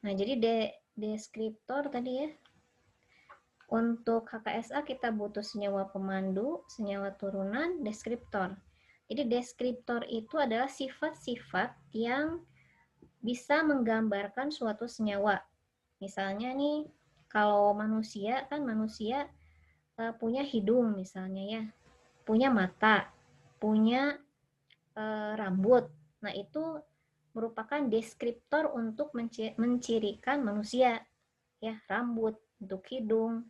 Nah, jadi deskriptor tadi ya. Untuk HKSA kita butuh senyawa pemandu, senyawa turunan, deskriptor. Jadi deskriptor itu adalah sifat-sifat yang bisa menggambarkan suatu senyawa. Misalnya nih, kalau manusia kan manusia punya hidung misalnya ya, punya mata, punya rambut. Nah, itu merupakan deskriptor untuk mencirikan manusia ya, rambut, bentuk hidung,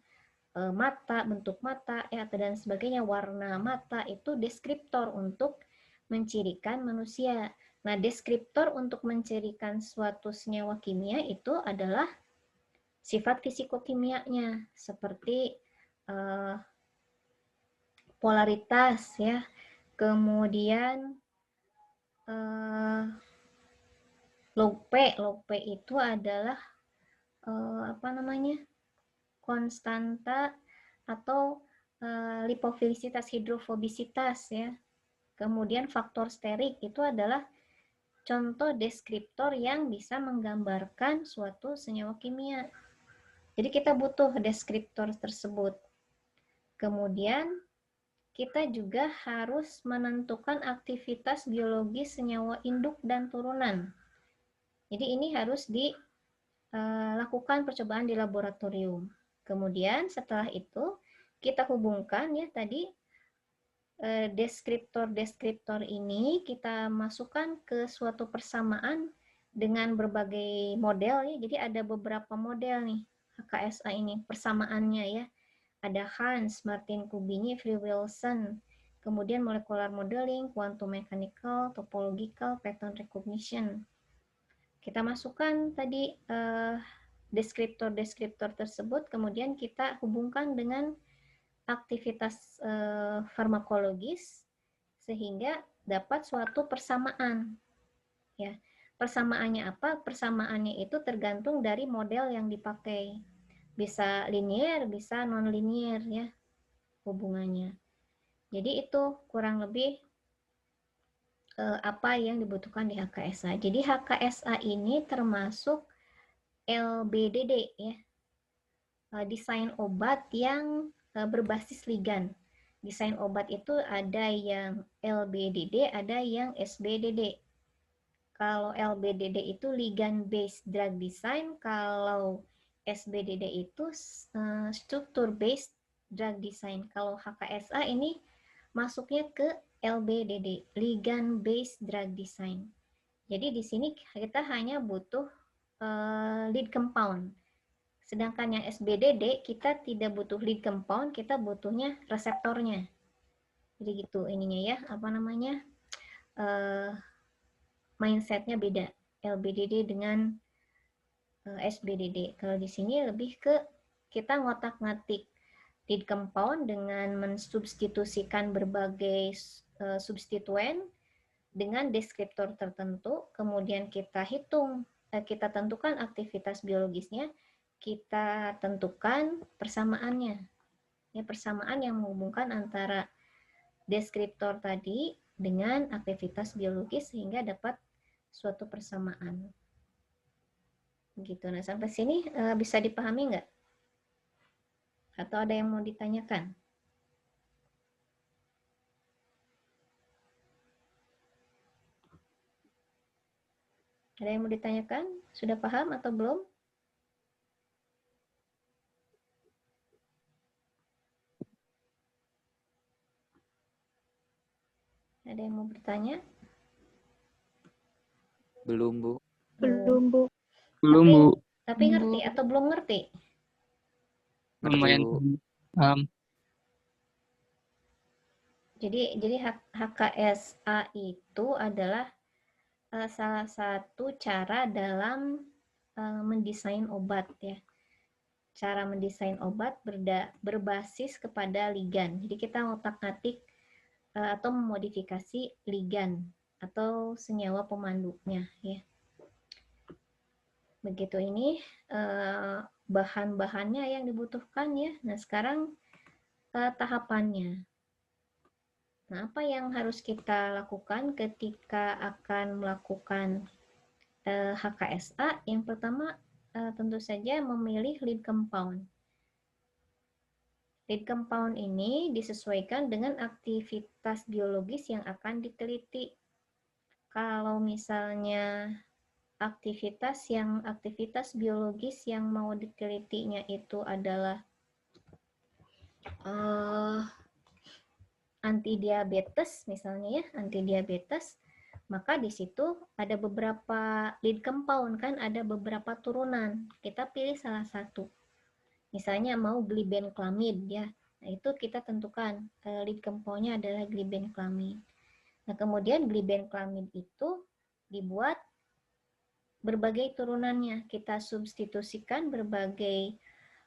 mata, bentuk mata ya, dan sebagainya, warna mata itu deskriptor untuk mencirikan manusia. Nah, deskriptor untuk mencirikan suatu senyawa kimia itu adalah sifat fisikokimianya seperti polaritas ya, kemudian log P itu adalah apa namanya, konstanta atau lipofilisitas, hidrofobisitas ya. Kemudian faktor sterik itu adalah contoh deskriptor yang bisa menggambarkan suatu senyawa kimia. Jadi kita butuh deskriptor tersebut. Kemudian kita juga harus menentukan aktivitas biologis senyawa induk dan turunan. Jadi ini harus dilakukan percobaan di laboratorium. Kemudian setelah itu kita hubungkan ya tadi deskriptor-deskriptor ini kita masukkan ke suatu persamaan dengan berbagai model ya. Jadi ada beberapa model nih HKSA ini persamaannya ya. Ada Hans, Martin Kubini, Free Wilson, kemudian molecular modeling, quantum mechanical, topological, pattern recognition. Kita masukkan tadi deskriptor-deskriptor tersebut, kemudian kita hubungkan dengan aktivitas farmakologis sehingga dapat suatu persamaan. Ya, persamaannya apa? Persamaannya itu tergantung dari model yang dipakai. Bisa linear, bisa non-linear ya hubungannya. Jadi itu kurang lebih apa yang dibutuhkan di HKSA. Jadi HKSA ini termasuk LBDD ya, desain obat yang berbasis ligan. Desain obat itu ada yang LBDD, ada yang SBDD. Kalau LBDD itu ligand based drug design, kalau SBDD itu structure based drug design. Kalau HKSA ini masuknya ke LBDD, ligand based drug design. Jadi di sini kita hanya butuh lead compound. Sedangkan yang SBDD kita tidak butuh lead compound, kita butuhnya reseptornya. Jadi gitu ininya ya, apa namanya? Mindsetnya beda. LBDD dengan SBDD. Kalau di sini lebih ke kita ngotak-ngatik lead compound dengan mensubstitusikan berbagai substituen dengan deskriptor tertentu, kemudian kita hitung, kita tentukan aktivitas biologisnya, kita tentukan persamaannya. Ya, persamaan yang menghubungkan antara deskriptor tadi dengan aktivitas biologis sehingga dapat suatu persamaan. Begitu. Nah, sampai sini bisa dipahami nggak? Atau ada yang mau ditanyakan? Ada yang mau ditanyakan? Sudah paham atau belum? Ada yang mau bertanya? Belum, Bu. Belum, Bu. Belum, Bu. Tapi ngerti atau belum ngerti? Lumayan. Jadi HKSA itu adalah salah satu cara dalam mendesain obat ya. Cara mendesain obat berbasis kepada ligan. Jadi kita ngotak-ngatik atau memodifikasi ligan atau senyawa pemandunya ya. Begitu ini bahan-bahannya yang dibutuhkan ya. Nah, sekarang tahapannya. Nah, apa yang harus kita lakukan ketika akan melakukan HKSA? Yang pertama tentu saja memilih lead compound. Lead compound ini disesuaikan dengan aktivitas biologis yang akan diteliti. Kalau misalnya aktivitas biologis yang mau ditelitinya itu adalah antidiabetes misalnya ya, antidiabetes, maka di situ ada beberapa lead compound kan, ada beberapa turunan. Kita pilih salah satu. Misalnya mau glibenclamide ya. Nah, itu kita tentukan lead compound-nya adalah glibenclamide. Nah, kemudian glibenclamide itu dibuat berbagai turunannya. Kita substitusikan berbagai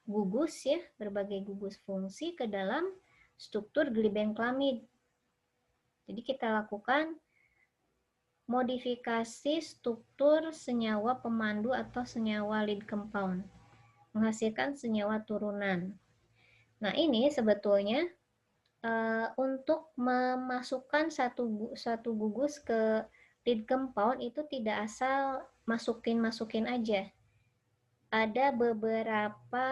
gugus ya, berbagai gugus fungsi ke dalam struktur glibenclamide. Jadi kita lakukan modifikasi struktur senyawa pemandu atau senyawa lead compound, menghasilkan senyawa turunan. Nah, ini sebetulnya untuk memasukkan satu gugus ke lead compound itu tidak asal masukin aja. Ada beberapa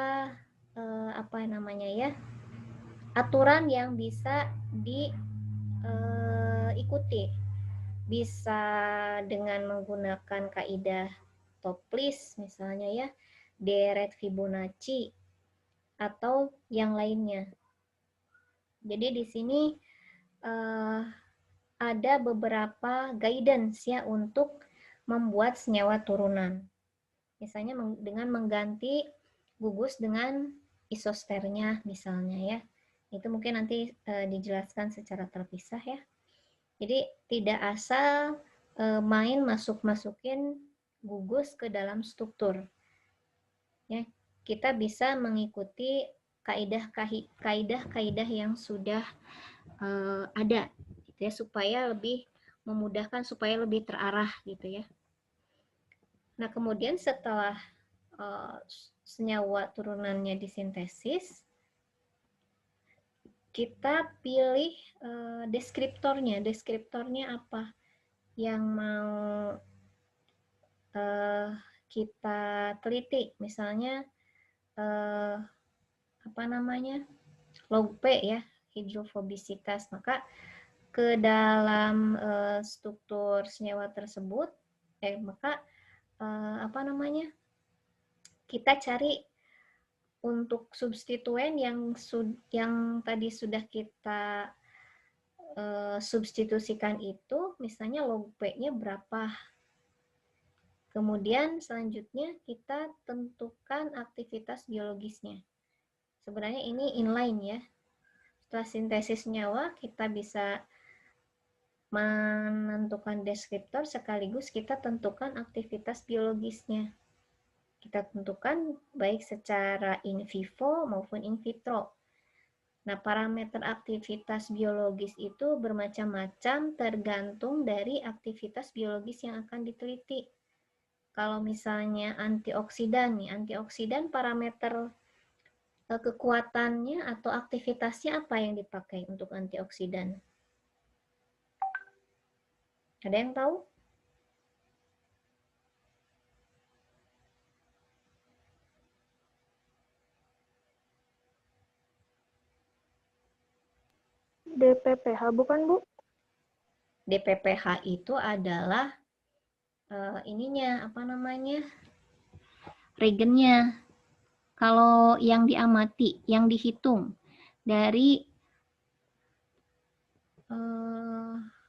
aturan yang bisa diikuti. Bisa dengan menggunakan kaidah Topliss misalnya ya, deret Fibonacci atau yang lainnya. Jadi di sini ada beberapa guidance ya untuk membuat senyawa turunan. Misalnya dengan mengganti gugus dengan isosternya misalnya ya. Itu mungkin nanti dijelaskan secara terpisah ya. Jadi tidak asal main masukin gugus ke dalam struktur. Ya, kita bisa mengikuti kaidah-kaidah yang sudah ada gitu ya, supaya lebih memudahkan, supaya lebih terarah gitu ya. Nah, kemudian setelah senyawa turunannya disintesis, kita pilih deskriptornya. Deskriptornya apa yang mau kita teliti. Misalnya log P ya, hidrofobisitas. Maka ke dalam struktur senyawa tersebut, kita cari untuk substituen yang tadi sudah kita substitusikan itu, misalnya log P-nya berapa. Kemudian selanjutnya kita tentukan aktivitas biologisnya. Sebenarnya ini inline ya. Setelah sintesis senyawa, kita bisa menentukan deskriptor sekaligus kita tentukan aktivitas biologisnya. Kita tentukan baik secara in vivo maupun in vitro. Nah, parameter aktivitas biologis itu bermacam-macam tergantung dari aktivitas biologis yang akan diteliti. Kalau misalnya antioksidan nih, antioksidan parameter kekuatannya atau aktivitasnya apa yang dipakai untuk antioksidan? Ada yang tahu? DPPH bukan, Bu? DPPH itu adalah regennya. Kalau yang diamati, yang dihitung dari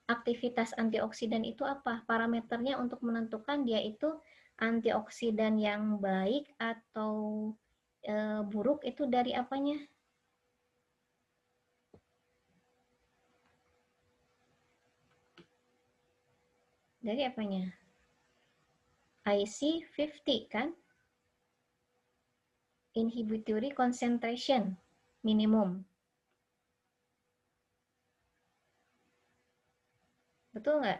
aktivitas antioksidan itu apa? Parameternya untuk menentukan dia itu antioksidan yang baik atau buruk itu dari apanya? Dari apanya? IC50 kan? Inhibitory concentration minimum. Betul nggak?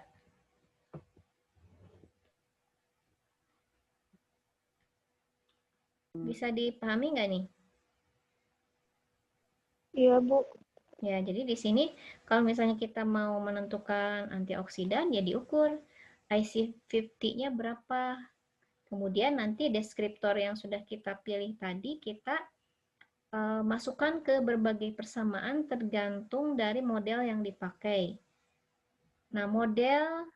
Bisa dipahami nggak nih? Iya, Bu. Ya, jadi di sini kalau misalnya kita mau menentukan antioksidan, ya diukur IC50-nya berapa. Kemudian nanti deskriptor yang sudah kita pilih tadi kita masukkan ke berbagai persamaan tergantung dari model yang dipakai. Nah, model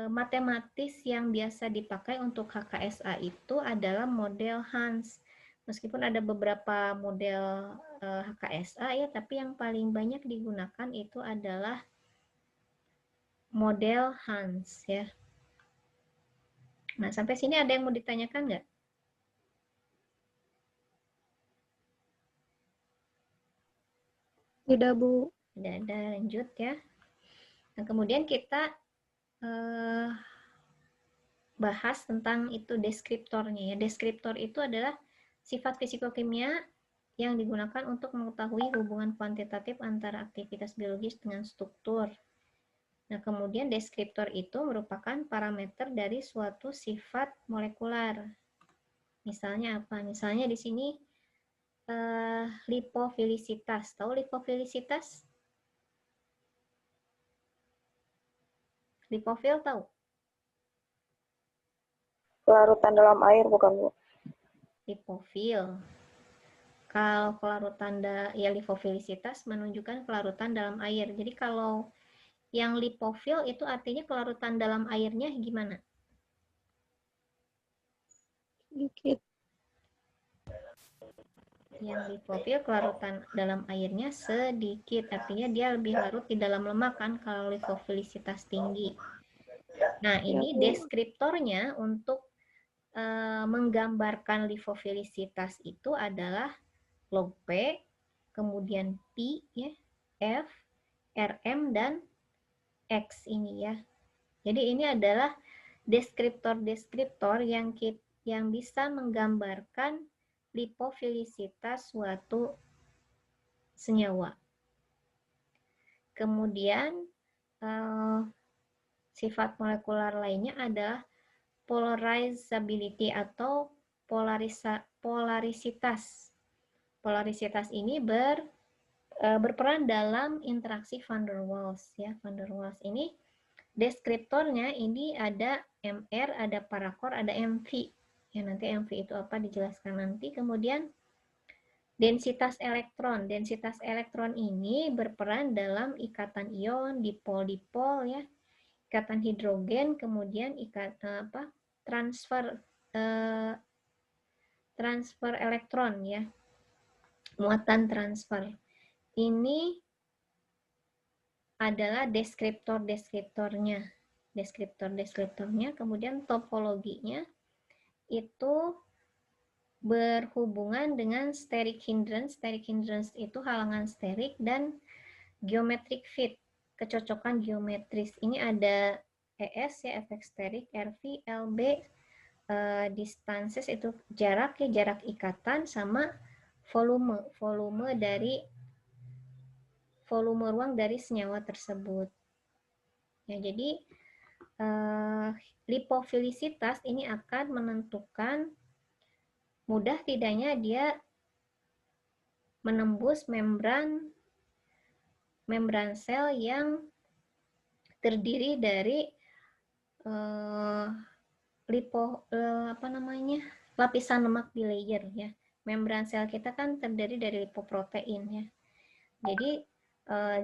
matematis yang biasa dipakai untuk HKSA itu adalah model Hans. Meskipun ada beberapa model HKSA ya, tapi yang paling banyak digunakan itu adalah model Hans ya. Nah, sampai sini ada yang mau ditanyakan nggak? Tidak, Bu. Tidak ada, lanjut ya. Nah, kemudian kita bahas tentang itu deskriptornya ya. Deskriptor itu adalah sifat fisikokimia yang digunakan untuk mengetahui hubungan kuantitatif antara aktivitas biologis dengan struktur. Nah, kemudian deskriptor itu merupakan parameter dari suatu sifat molekular. Misalnya apa? Misalnya di sini lipofilisitas. Tahu lipofilisitas? Lipofil tahu? Larutan dalam air, bukan, Bu? Lipofil. Kalau kelarutan ya lipofilisitas menunjukkan kelarutan dalam air. Jadi kalau yang lipofil itu artinya kelarutan dalam airnya gimana? Sedikit. Yang lipofil kelarutan dalam airnya sedikit, artinya dia lebih larut di dalam lemak kan kalau lipofilisitas tinggi. Nah, ini deskriptornya untuk menggambarkan lipofilisitas itu adalah log P, kemudian Pi, ya, F, Rm, dan X ini ya. Jadi ini adalah deskriptor-deskriptor yang bisa menggambarkan lipofilisitas suatu senyawa. Kemudian sifat molekular lainnya adalah polarizability atau polarisitas. Polarisitas ini berperan dalam interaksi van der Waals ya. Van der Waals ini deskriptornya ini ada MR, ada parakor, ada MV. Ya, nanti MV itu apa dijelaskan nanti. Kemudian densitas elektron. Densitas elektron ini berperan dalam ikatan ion, dipol-dipol ya, ikatan hidrogen, kemudian transfer elektron ya, muatan transfer. Ini adalah deskriptor-deskriptornya. Deskriptor-deskriptornya, kemudian topologinya itu berhubungan dengan steric hindrance. Steric hindrance itu halangan sterik dan geometric fit, kecocokan geometris. Ini ada ES ya, efek sterik, RV, LB, distances itu jarak ya, jarak ikatan, sama volume ruang dari senyawa tersebut. Ya, jadi lipofilisitas ini akan menentukan mudah tidaknya dia menembus membran sel yang terdiri dari lapisan lemak bilayer ya. Membran sel kita kan terdiri dari lipoprotein ya. Jadi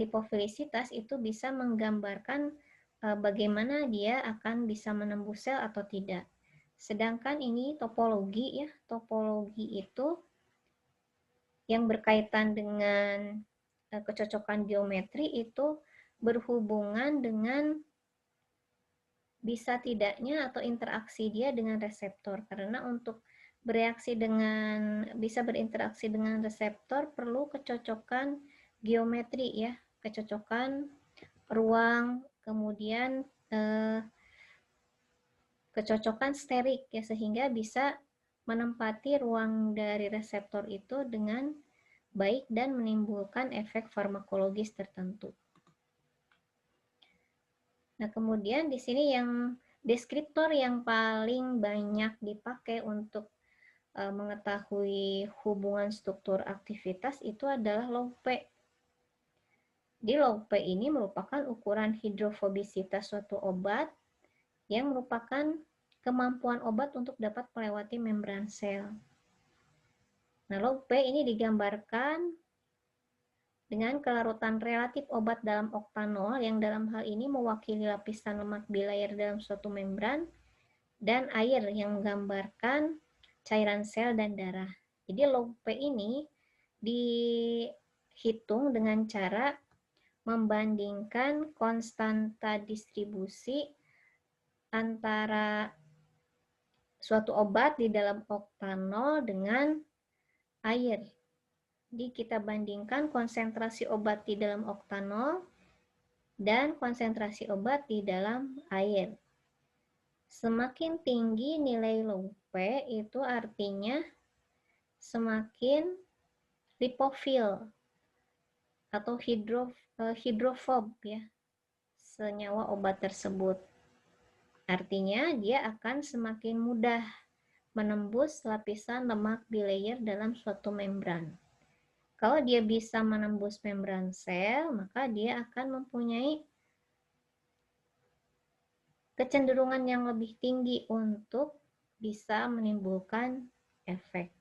lipofilisitas itu bisa menggambarkan bagaimana dia akan bisa menembus sel atau tidak. Sedangkan ini topologi ya, topologi itu yang berkaitan dengan kecocokan geometri itu berhubungan dengan bisa tidaknya atau interaksi dia dengan reseptor. Karena untuk bisa berinteraksi dengan reseptor perlu kecocokan geometri ya, kecocokan ruang, kemudian kecocokan sterik ya, sehingga bisa menempati ruang dari reseptor itu dengan baik dan menimbulkan efek farmakologis tertentu. Nah, kemudian di sini yang deskriptor yang paling banyak dipakai untuk mengetahui hubungan struktur aktivitas itu adalah log P. Di log P ini merupakan ukuran hidrofobisitas suatu obat yang merupakan kemampuan obat untuk dapat melewati membran sel. Nah, log P ini digambarkan dengan kelarutan relatif obat dalam oktanol yang dalam hal ini mewakili lapisan lemak bilayer dalam suatu membran, dan air yang menggambarkan cairan sel dan darah. Jadi log P ini dihitung dengan cara membandingkan konstanta distribusi antara suatu obat di dalam oktanol dengan air. Jadi kita bandingkan konsentrasi obat di dalam oktanol dan konsentrasi obat di dalam air. Semakin tinggi nilai log P itu artinya semakin lipofil atau hidrofob ya senyawa obat tersebut. Artinya dia akan semakin mudah menembus lapisan lemak bilayer dalam suatu membran. Kalau dia bisa menembus membran sel, maka dia akan mempunyai kecenderungan yang lebih tinggi untuk bisa menimbulkan efek.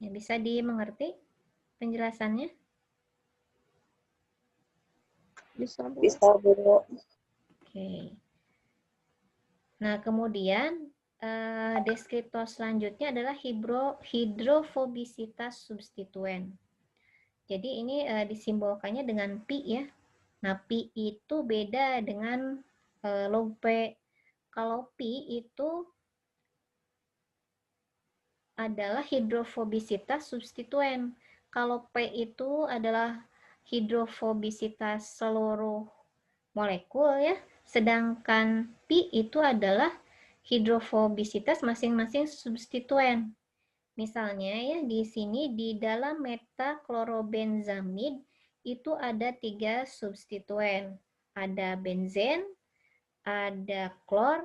Ya, bisa dimengerti penjelasannya? Bisa, Bu. Oke. Nah, kemudian deskriptor selanjutnya adalah hidrofobisitas substituen. Jadi ini disimbolkannya dengan pi ya. Nah, pi itu beda dengan log P. Kalau pi itu adalah hidrofobisitas substituen. Kalau P itu adalah hidrofobisitas seluruh molekul ya. Sedangkan pi itu adalah hidrofobisitas masing-masing substituen. Misalnya ya di sini di dalam metaklorobenzamid itu ada 3 substituen. Ada benzen, ada klor,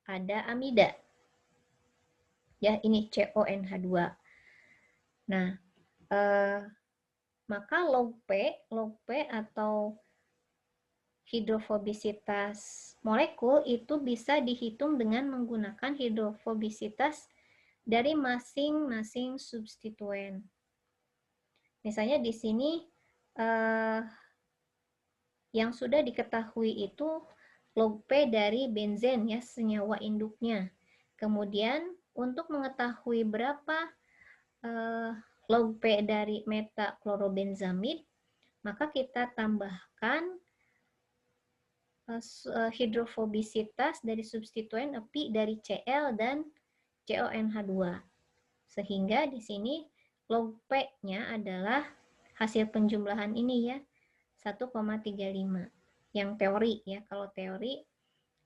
ada amida. Ya, ini CONH2. Nah, maka log P atau hidrofobisitas molekul itu bisa dihitung dengan menggunakan hidrofobisitas dari masing-masing substituen. Misalnya di sini yang sudah diketahui itu log P dari benzen ya, senyawa induknya. Kemudian untuk mengetahui berapa log P dari metaklorobenzamid, maka kita tambahkan hidrofobisitas dari substituen pi dari Cl dan CONH2. Sehingga di sini log P-nya adalah hasil penjumlahan ini ya, 1,35. Yang teori ya, kalau teori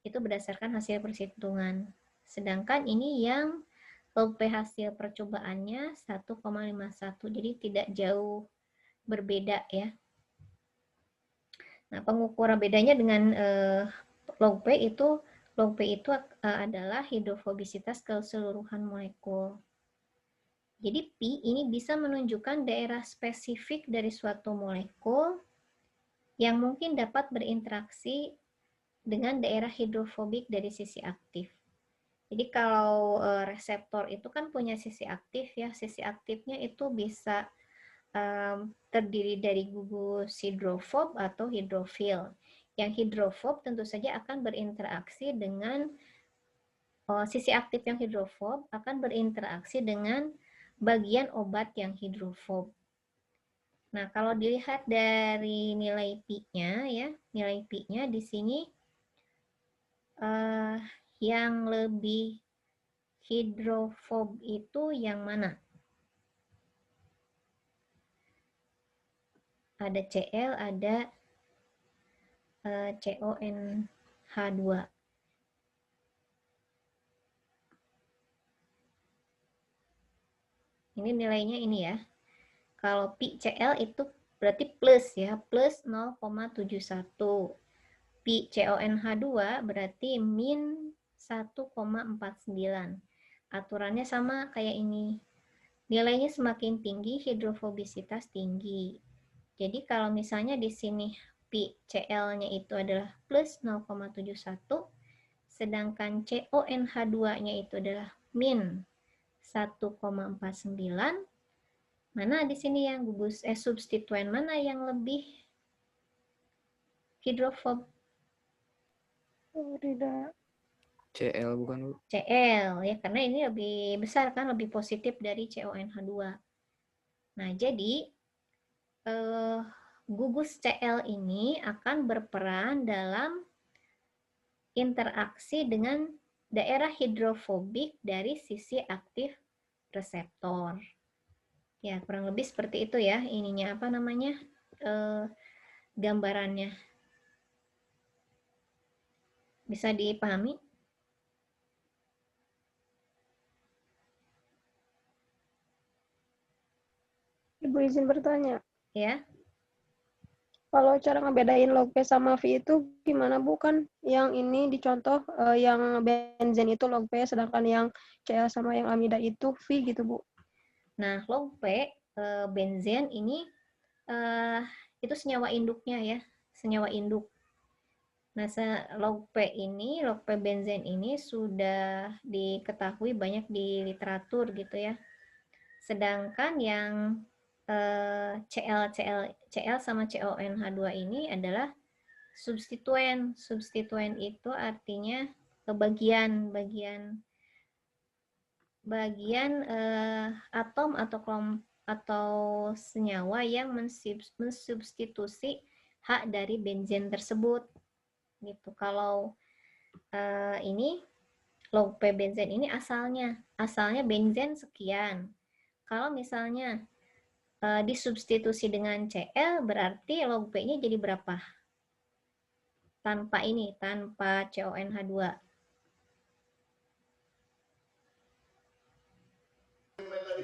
itu berdasarkan hasil perhitungan. Sedangkan ini yang log P hasil percobaannya 1,51. Jadi tidak jauh berbeda ya. Nah, pengukuran bedanya dengan log P itu adalah hidrofobisitas keseluruhan molekul. Jadi P ini bisa menunjukkan daerah spesifik dari suatu molekul yang mungkin dapat berinteraksi dengan daerah hidrofobik dari sisi aktif. Jadi kalau reseptor itu kan punya sisi aktif ya, sisi aktifnya itu bisa terdiri dari gugus hidrofob atau hidrofil. Yang hidrofob tentu saja akan berinteraksi dengan sisi aktif yang hidrofob akan berinteraksi dengan bagian obat yang hidrofob. Nah, kalau dilihat dari nilai pi-nya ya, nilai pi-nya di sini yang lebih hidrofob itu yang mana? Ada Cl, ada CONH2. Ini nilainya ini ya. Kalau PiCl itu berarti plus ya, plus 0,71. PiCONH2 berarti min 1,49. Aturannya sama kayak ini. Nilainya semakin tinggi, hidrofobisitas tinggi. Jadi kalau misalnya di sini PiCl-nya itu adalah plus 0,71, sedangkan CONH2-nya itu adalah min 1,49. Mana di sini yang gugus substituen mana yang lebih hidrofob? Oh, tidak. CL bukan, Bu? Cl ya, karena ini lebih besar kan, lebih positif dari CONH2. Nah, jadi gugus Cl ini akan berperan dalam interaksi dengan daerah hidrofobik dari sisi aktif reseptor. Ya, kurang lebih seperti itu ya, ininya apa namanya, gambarannya. Bisa dipahami? Ibu izin bertanya. Ya. Kalau cara ngebedain log P sama V itu gimana, Bu? Kan yang ini dicontoh yang benzen itu log P, sedangkan yang Cl sama yang amida itu V gitu, Bu. Nah, log P benzen ini itu senyawa induknya ya, senyawa induk. Nah, log P benzen ini sudah diketahui banyak di literatur gitu ya. Sedangkan yang Cl sama CONH2 ini adalah substituen. Substituen itu artinya bagian atom atau senyawa yang mensubstitusi H dari benzen tersebut gitu. Kalau ini log P benzen ini asalnya benzen sekian. Kalau misalnya disubstitusi dengan Cl, berarti log P-nya jadi berapa? Tanpa CONH2.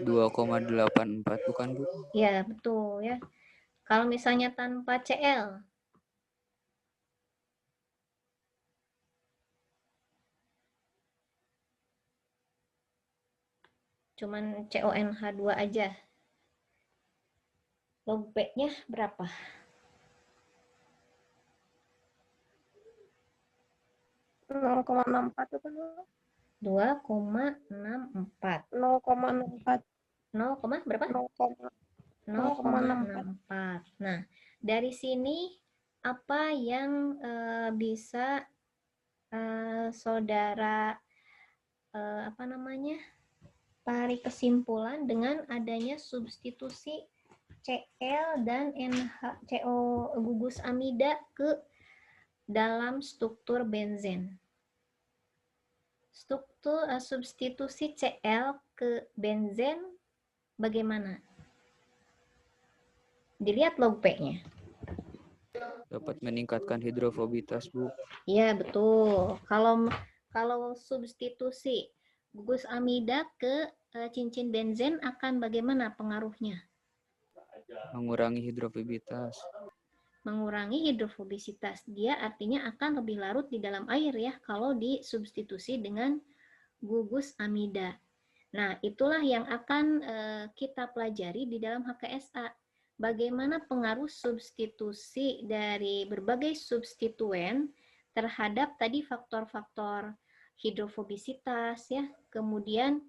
2,84 bukan, Bu? Ya, betul ya. Kalau misalnya tanpa Cl, cuman CONH2 aja. Log P-nya berapa? .64 itu kan, 2,64. 0,64. 0, berapa? 0,64. Nah, dari sini apa yang bisa saudara tarik kesimpulan dengan adanya substitusi Cl dan NaCO gugus amida ke dalam struktur benzen? Struktur substitusi Cl ke benzen bagaimana? Dilihat log P-nya. Dapat meningkatkan hidrofobitas, Bu. Iya, betul. Kalau substitusi gugus amida ke cincin benzen akan bagaimana pengaruhnya? Mengurangi hidrofobitas. Mengurangi hidrofobisitas. Dia artinya akan lebih larut di dalam air ya kalau disubstitusi dengan gugus amida. Nah, itulah yang akan kita pelajari di dalam HKSA. Bagaimana pengaruh substitusi dari berbagai substituen terhadap tadi faktor-faktor hidrofobisitas ya, kemudian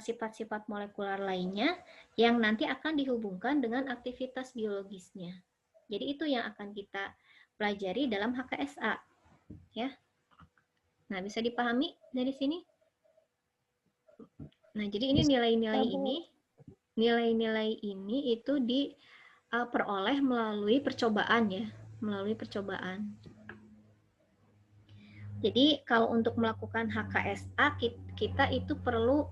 sifat-sifat molekular lainnya yang nanti akan dihubungkan dengan aktivitas biologisnya. Jadi itu yang akan kita pelajari dalam HKSA ya. Nah, bisa dipahami dari sini? Nah, jadi ini nilai-nilai ini itu diperoleh melalui percobaan ya, melalui percobaan. Jadi kalau untuk melakukan HKSA kita itu perlu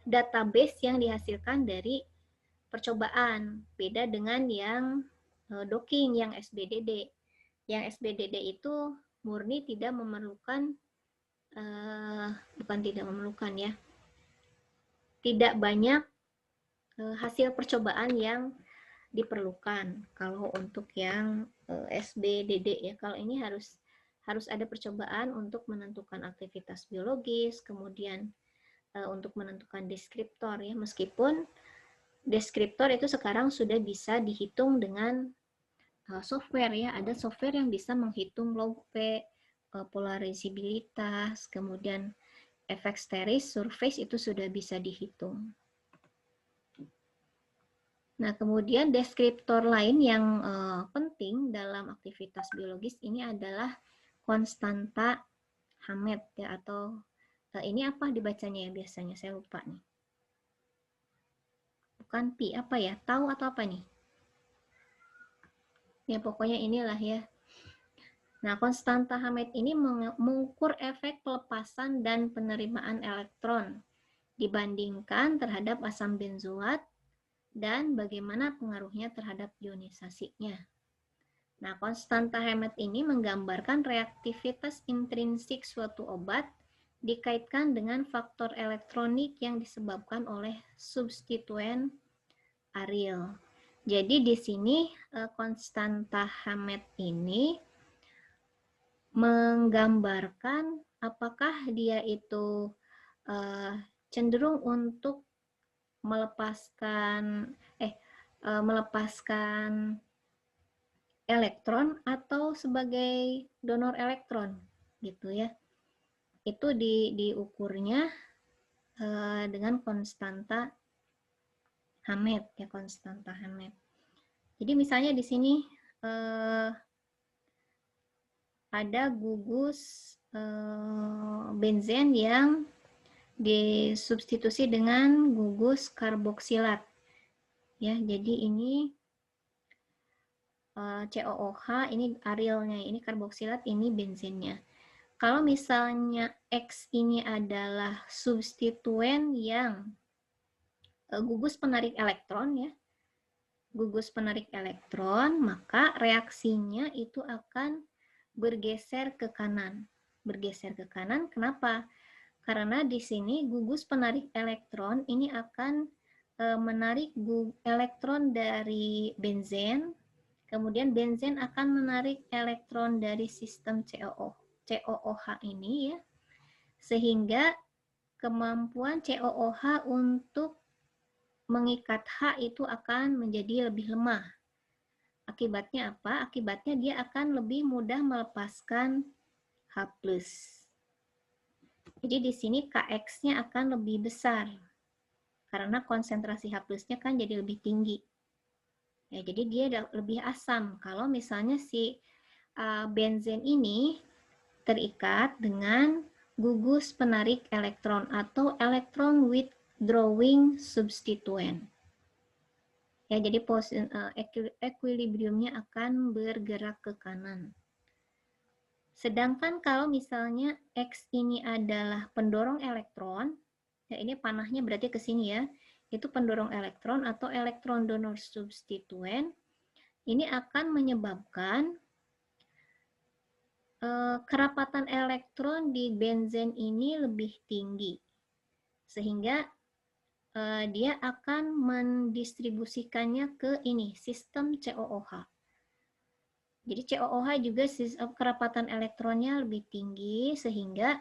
database yang dihasilkan dari percobaan, beda dengan yang docking, yang SBDD. Yang SBDD itu murni tidak memerlukan, bukan tidak memerlukan ya, tidak banyak hasil percobaan yang diperlukan. Kalau untuk yang SBDD ya, kalau ini harus ada percobaan untuk menentukan aktivitas biologis, kemudian untuk menentukan deskriptor ya, meskipun deskriptor itu sekarang sudah bisa dihitung dengan software ya, ada software yang bisa menghitung log P, polarizabilitas, kemudian efek steris, surface itu sudah bisa dihitung. Nah, kemudian deskriptor lain yang penting dalam aktivitas biologis ini adalah konstanta Hammett ya, atau ini apa dibacanya ya biasanya, saya lupa nih. Bukan pi, apa ya? Tahu atau apa nih? Ya pokoknya inilah ya. Nah, konstanta Hammett ini mengukur efek pelepasan dan penerimaan elektron dibandingkan terhadap asam benzoat dan bagaimana pengaruhnya terhadap ionisasinya. Nah, konstanta Hammett ini menggambarkan reaktivitas intrinsik suatu obat dikaitkan dengan faktor elektronik yang disebabkan oleh substituen aril. Jadi di sini konstanta Hammett ini menggambarkan apakah dia itu cenderung untuk melepaskan elektron atau sebagai donor elektron gitu ya. Itu diukurnya dengan konstanta Hammett ya, konstanta Hammett. Jadi misalnya di sini ada gugus benzen yang disubstitusi dengan gugus karboksilat ya. Jadi ini COOH, ini arilnya, ini karboksilat, ini benzinnya. Kalau misalnya X ini adalah substituen yang gugus penarik elektron ya, gugus penarik elektron, maka reaksinya itu akan bergeser ke kanan. Bergeser ke kanan, kenapa? Karena di sini gugus penarik elektron ini akan menarik elektron dari benzen, kemudian benzen akan menarik elektron dari sistem COOH ini ya, sehingga kemampuan COOH untuk mengikat H itu akan menjadi lebih lemah. Akibatnya apa? Akibatnya dia akan lebih mudah melepaskan H+. Jadi di sini Kx-nya akan lebih besar karena konsentrasi H+-nya kan jadi lebih tinggi. Ya, jadi dia lebih asam kalau misalnya si benzen ini terikat dengan gugus penarik elektron atau electron withdrawing substituent. Ya, jadi equilibriumnya akan bergerak ke kanan. Sedangkan kalau misalnya X ini adalah pendorong elektron, ya ini panahnya berarti ke sini ya, itu pendorong elektron atau elektron donor substituen, ini akan menyebabkan kerapatan elektron di benzen ini lebih tinggi, sehingga dia akan mendistribusikannya ke ini, sistem COOH. Jadi COOH juga kerapatan elektronnya lebih tinggi, sehingga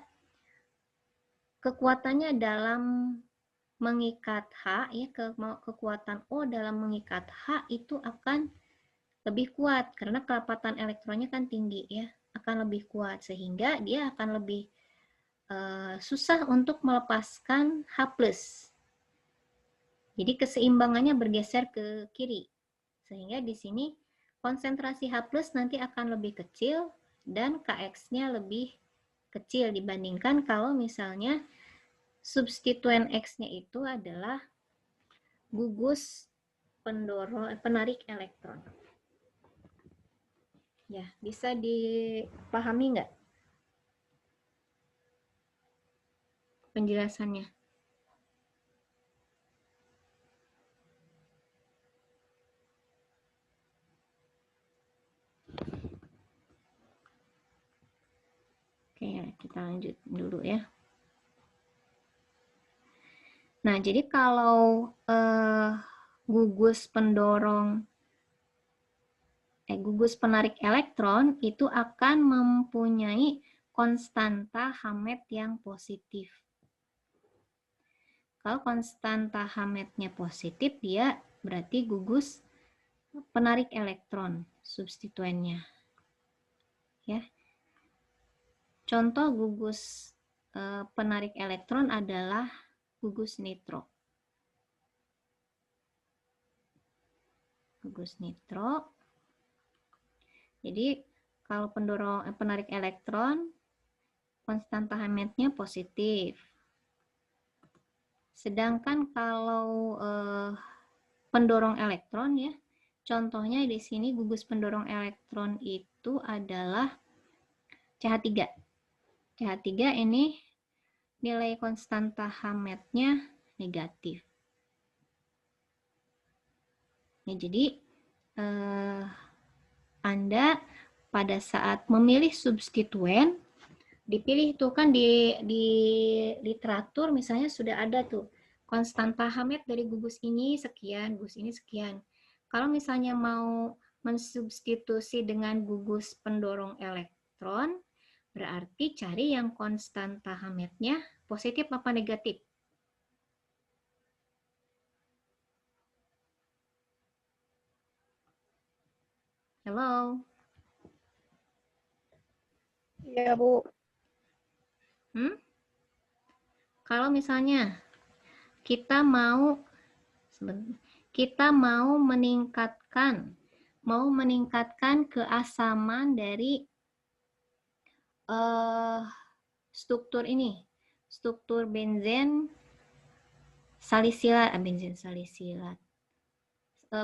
kekuatannya dalam mengikat H, ya, kekuatan O dalam mengikat H itu akan lebih kuat, karena kerapatan elektronnya kan tinggi ya, akan lebih kuat, sehingga dia akan lebih susah untuk melepaskan H+. Jadi keseimbangannya bergeser ke kiri, sehingga di sini konsentrasi H+ nanti akan lebih kecil dan Kx-nya lebih kecil dibandingkan kalau misalnya substituen X-nya itu adalah gugus penarik elektron. Ya, bisa dipahami nggak penjelasannya? Oke, kita lanjut dulu ya. Nah, jadi kalau gugus penarik elektron itu akan mempunyai konstanta Hammett yang positif. Kalau konstanta Hammett-nya positif, dia berarti gugus penarik elektron substituennya. Ya. Contoh gugus penarik elektron adalah gugus nitro. Gugus nitro. Jadi kalau penarik elektron, konstanta Hammett-nya positif. Sedangkan kalau pendorong elektron ya, contohnya di sini gugus pendorong elektron itu adalah CH3. CH3 ini nilai konstanta Hammett-nya negatif. Ya, jadi Anda pada saat memilih substituen, dipilih itu kan di literatur misalnya sudah ada tuh konstanta Hammett dari gugus ini sekian, gugus ini sekian. Kalau misalnya mau mensubstitusi dengan gugus pendorong elektron, berarti cari yang konstanta Hammett-nya positif apa negatif. Halo? Iya, Bu. Kalau misalnya kita mau meningkatkan keasaman dari struktur ini, struktur benzen salisilat,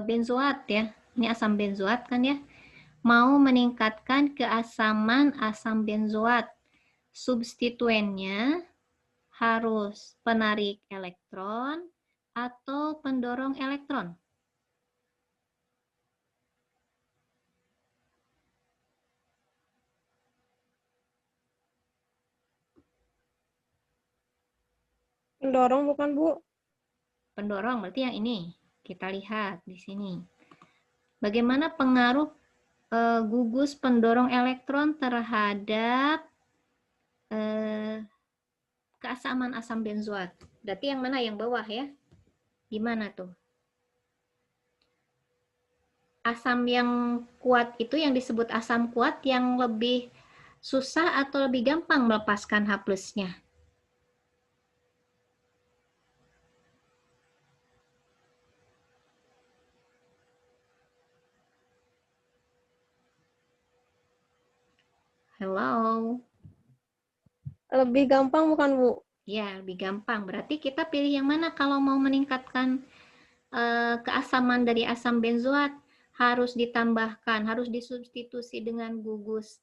benzoat ya, ini asam benzoat kan ya, mau meningkatkan keasaman asam benzoat, substituennya harus penarik elektron atau pendorong elektron. Pendorong bukan, Bu? Pendorong berarti yang ini. Kita lihat di sini. Bagaimana pengaruh gugus pendorong elektron terhadap keasaman asam benzoat. Berarti yang mana? Yang bawah ya. Gimana tuh? Asam yang kuat itu yang disebut asam kuat yang lebih susah atau lebih gampang melepaskan H+-nya? Hello? Lebih gampang bukan, Bu? Ya, lebih gampang. Berarti kita pilih yang mana kalau mau meningkatkan keasaman dari asam benzoat? Harus ditambahkan, harus disubstitusi dengan gugus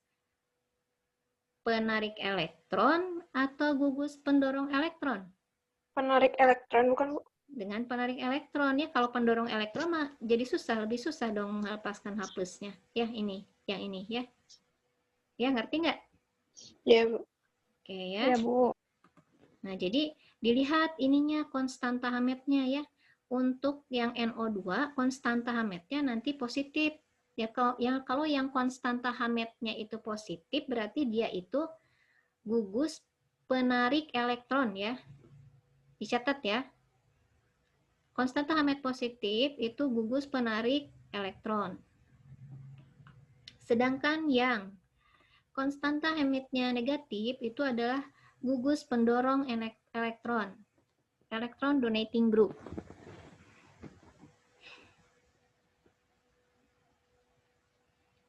penarik elektron atau gugus pendorong elektron? Penarik elektron bukan, Bu? Dengan penarik elektron ya. Kalau pendorong elektron mah jadi susah, lebih susah dong melepaskan H+-nya. Ya, ini, yang ini ya. Ya, ngerti nggak? Iya, Bu. Oke ya. Iya, Bu. Nah, jadi dilihat ininya konstanta Hammett-nya ya. Untuk yang NO2, konstanta Hammett-nya nanti positif. Ya, kalau yang konstanta Hammett-nya itu positif, berarti dia itu gugus penarik elektron ya. Dicatat ya. Konstanta Hammett positif itu gugus penarik elektron. Sedangkan yang konstanta Hammett-nya negatif itu adalah gugus pendorong elektron. Electron donating group.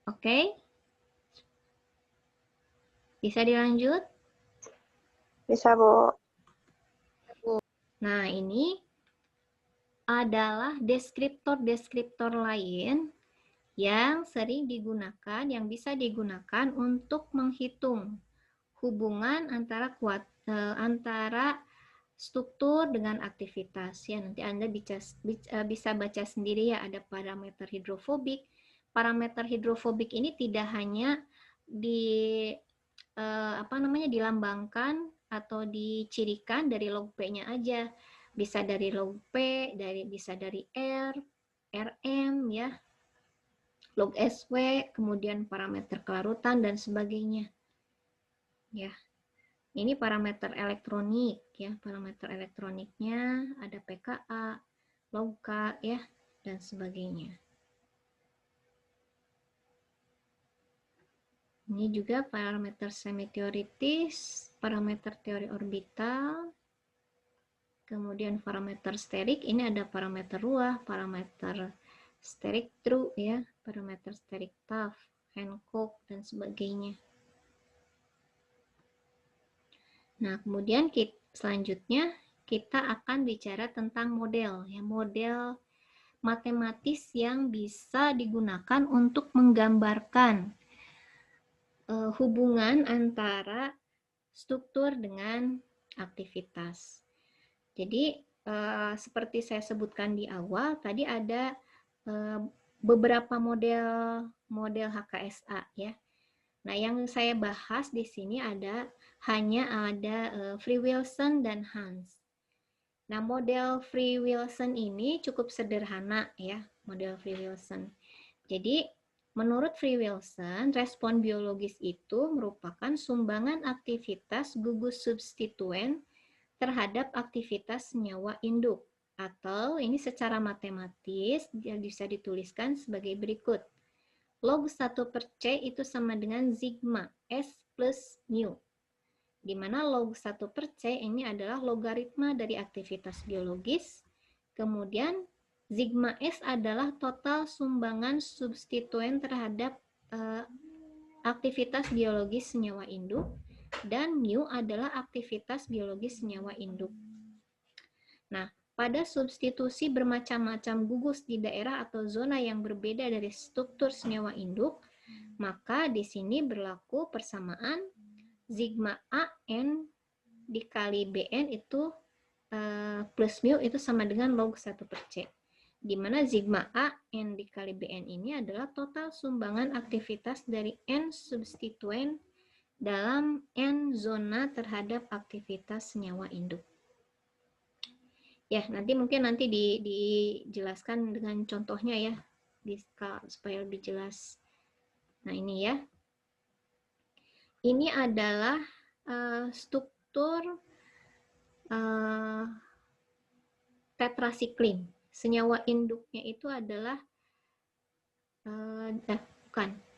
Oke? Bisa dilanjut? Bisa, Bu. Nah, ini adalah deskriptor-deskriptor lain yang sering digunakan, yang bisa digunakan untuk menghitung hubungan antara struktur dengan aktivitas. Ya, nanti Anda bisa baca sendiri ya, ada parameter hidrofobik. Parameter hidrofobik ini tidak hanya dilambangkan atau dicirikan dari log P-nya aja. Bisa dari log P, bisa dari R, RM ya. Log SW, kemudian parameter kelarutan dan sebagainya. Ya. Ini parameter elektronik ya. Parameter elektroniknya ada pKa, log K ya, dan sebagainya. Ini juga parameter semi-teoritis, parameter teori orbital, kemudian parameter sterik. Ini ada parameter ruah, parameter sterik true ya, parameter sterik tough, Hancock dan sebagainya. Nah, kemudian selanjutnya kita akan bicara tentang model ya, model matematis yang bisa digunakan untuk menggambarkan hubungan antara struktur dengan aktivitas. Jadi seperti saya sebutkan di awal, tadi ada beberapa model HKSA ya. Nah, yang saya bahas di sini hanya ada Free Wilson dan Hans. Nah, model Free Wilson ini cukup sederhana ya, model Free Wilson. Jadi, menurut Free Wilson, respon biologis itu merupakan sumbangan aktivitas gugus substituen terhadap aktivitas senyawa induk. Atau ini secara matematis bisa dituliskan sebagai berikut. Log 1/C itu sama dengan sigma S plus mu. Di mana log 1/C ini adalah logaritma dari aktivitas biologis. Kemudian sigma S adalah total sumbangan substituen terhadap aktivitas biologis senyawa induk. Dan mu adalah aktivitas biologis senyawa induk. Nah, pada substitusi bermacam-macam gugus di daerah atau zona yang berbeda dari struktur senyawa induk, maka di sini berlaku persamaan sigma AN dikali BN itu plus mu itu sama dengan log 1/C. Di mana sigma AN dikali BN ini adalah total sumbangan aktivitas dari N substituen dalam N zona terhadap aktivitas senyawa induk. Ya, mungkin nanti dijelaskan dengan contohnya ya, supaya lebih jelas. Nah, ini ya. Ini adalah struktur tetrasiklin. Senyawa induknya itu adalah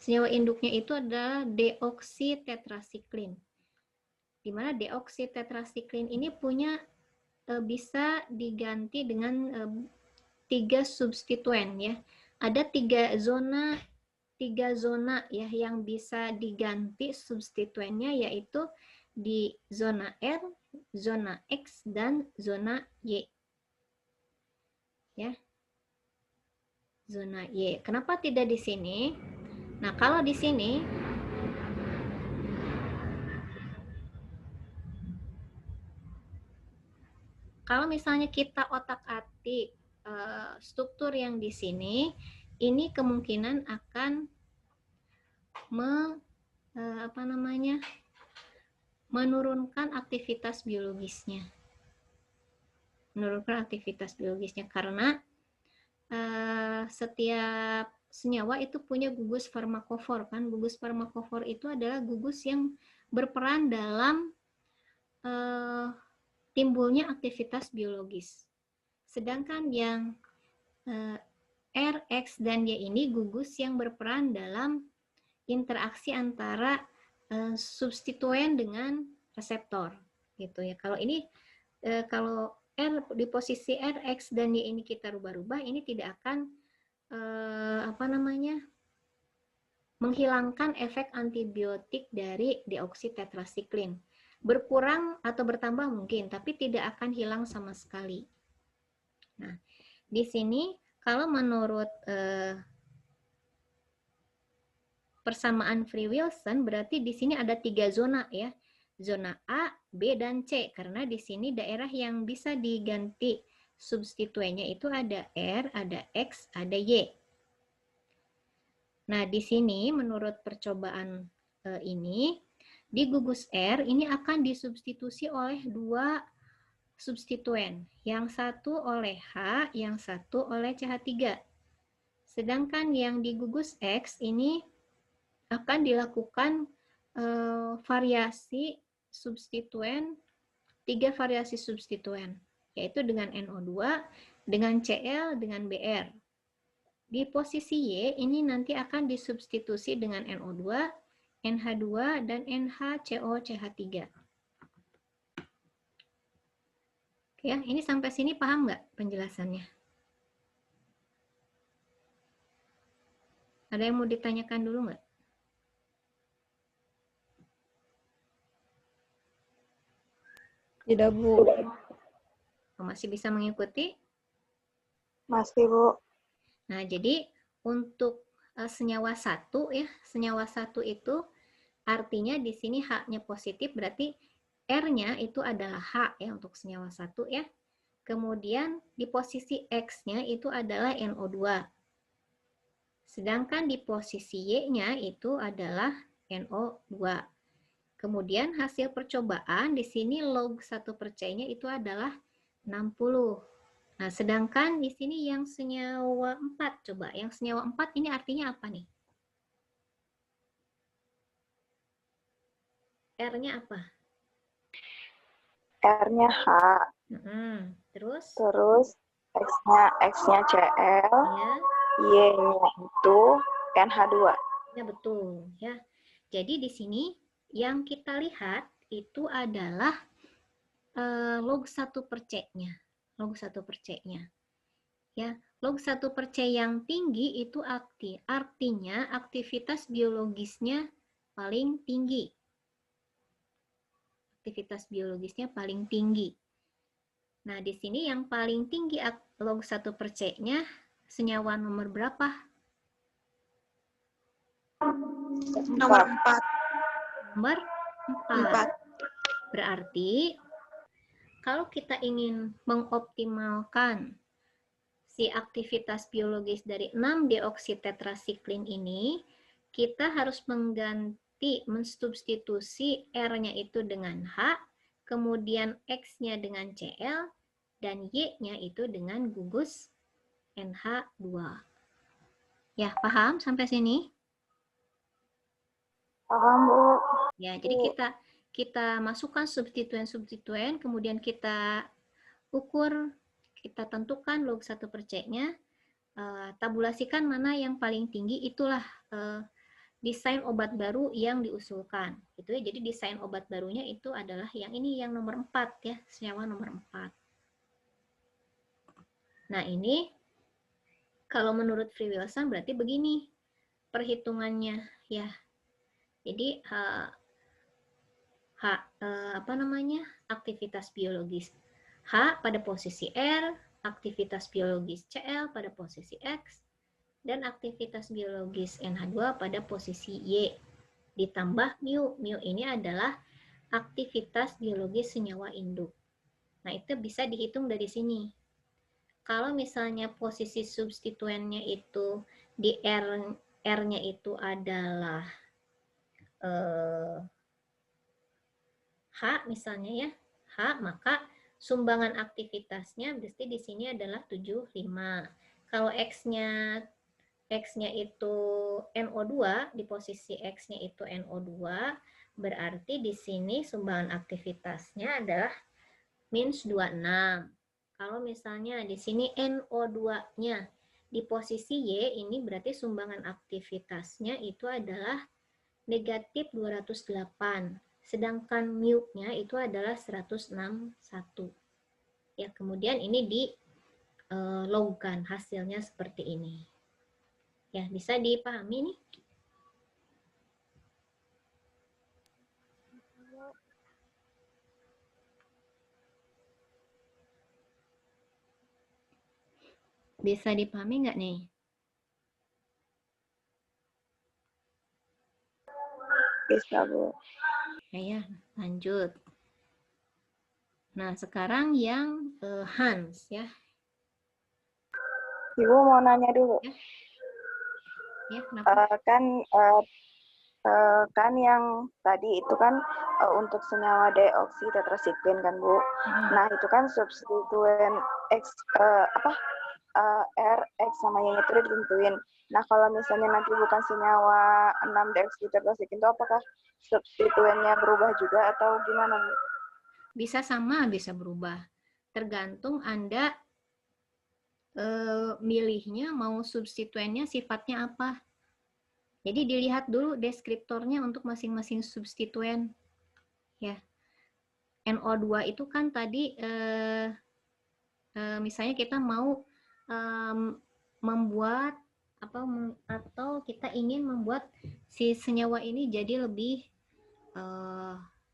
senyawa induknya itu adalah deoksitetrasiklin. Di mana deoksitetrasiklin ini bisa diganti dengan 3 substituen ya. Ada 3 zona ya yang bisa diganti substituennya, yaitu di zona R, zona X, dan zona Y. Ya. Zona Y. Kenapa tidak di sini? Nah, kalau di sini kalau misalnya kita otak-atik struktur yang di sini, ini kemungkinan akan menurunkan aktivitas biologisnya. Karena setiap senyawa itu punya gugus farmakofor kan. Gugus farmakofor itu adalah gugus yang berperan dalam timbulnya aktivitas biologis. Sedangkan yang R, X, dan Y ini gugus yang berperan dalam interaksi antara substituen dengan reseptor, gitu ya. Kalau ini kalau R di posisi R, X, dan Y ini kita rubah-rubah, ini tidak akan menghilangkan efek antibiotik dari deoksitetrasiklin. Berkurang atau bertambah mungkin, tapi tidak akan hilang sama sekali. Nah, di sini kalau menurut persamaan Free Wilson, berarti di sini ada 3 zona ya. Zona A, B, dan C. Karena di sini daerah yang bisa diganti substituennya itu ada R, ada X, ada Y. Nah, di sini menurut percobaan ini, di gugus R ini akan disubstitusi oleh 2 substituen. Yang satu oleh H, yang satu oleh CH3. Sedangkan yang di gugus X ini akan dilakukan variasi substituen, 3 variasi substituen, yaitu dengan NO2, dengan Cl, dengan Br. Di posisi Y ini nanti akan disubstitusi dengan NO2, NH2, dan NHCOCH3. Ya, ini sampai sini paham nggak penjelasannya? Ada yang mau ditanyakan dulu nggak? Tidak, Bu. Masih bisa mengikuti? Masih, Bu. Nah, jadi untuk senyawa satu ya, senyawa satu itu artinya di sini H-nya positif, berarti R-nya itu adalah H ya untuk senyawa satu ya. Kemudian di posisi X-nya itu adalah NO2. Sedangkan di posisi Y-nya itu adalah NO2. Kemudian hasil percobaan di sini log 1/C-nya itu adalah 60. Nah, sedangkan di sini yang senyawa 4, coba. Yang senyawa 4 ini artinya apa nih? R-nya apa? R-nya H. Terus? Terus X-nya Cl. Ya. Y-nya itu NH2. Ya, betul. Ya. Jadi di sini yang kita lihat itu adalah log 1/C-nya. Log 1/C-nya. Ya, log 1/C yang tinggi itu artinya aktivitas biologisnya paling tinggi. Aktivitas biologisnya paling tinggi. Nah, di sini yang paling tinggi log 1/C-nya senyawa nomor berapa? Nomor 4. Nomor 4. Berarti kalau kita ingin mengoptimalkan si aktivitas biologis dari 6-deoksitetrasiklin ini, kita harus mensubstitusi R-nya itu dengan H, kemudian X-nya dengan Cl, dan Y-nya itu dengan gugus NH2. Ya, paham sampai sini? Paham, Bu. Ya, jadi kita masukkan substituen-substituen, kemudian kita ukur, kita tentukan log 1/C-nya, tabulasikan mana yang paling tinggi, itulah desain obat baru yang diusulkan. Gitu ya. Jadi desain obat barunya itu adalah yang ini, yang nomor 4 ya, senyawa nomor 4. Nah, ini kalau menurut Free Wilson berarti begini perhitungannya ya. Jadi aktivitas biologis H pada posisi R, aktivitas biologis Cl pada posisi X, dan aktivitas biologis NH2 pada posisi Y. Ditambah mu. Mu ini adalah aktivitas biologis senyawa induk. Nah, itu bisa dihitung dari sini. Kalau misalnya posisi substituennya itu di R-nya itu adalah H misalnya ya, H, maka sumbangan aktivitasnya berarti di sini adalah 75. Kalau X-nya itu NO2, di posisi X-nya itu NO2, berarti di sini sumbangan aktivitasnya adalah -26. Kalau misalnya di sini NO2-nya di posisi Y, ini berarti sumbangan aktivitasnya itu adalah negatif 208. Sedangkan mu-nya itu adalah 161. Ya, kemudian ini di logkan hasilnya seperti ini. Ya, bisa dipahami nih? Bisa dipahami nggak nih? Bisa, Bu. Ya, lanjut. Nah, sekarang yang Hans ya. Ibu mau nanya dulu. Ya, kenapa? Kan yang tadi itu kan untuk senyawa deoksitetrasiklin kan, Bu. Nah, itu kan substituen R, X sama Y itu ditentuin. Nah, kalau misalnya nanti bukan senyawa 6-deoksitetrasiklin itu apakah substituennya berubah juga atau gimana, Bu? Bisa sama, bisa berubah. Tergantung Anda milihnya mau substituennya sifatnya apa. Jadi dilihat dulu deskriptornya untuk masing-masing substituen. Ya, NO2 itu kan tadi misalnya kita mau membuat atau kita ingin membuat si senyawa ini jadi lebih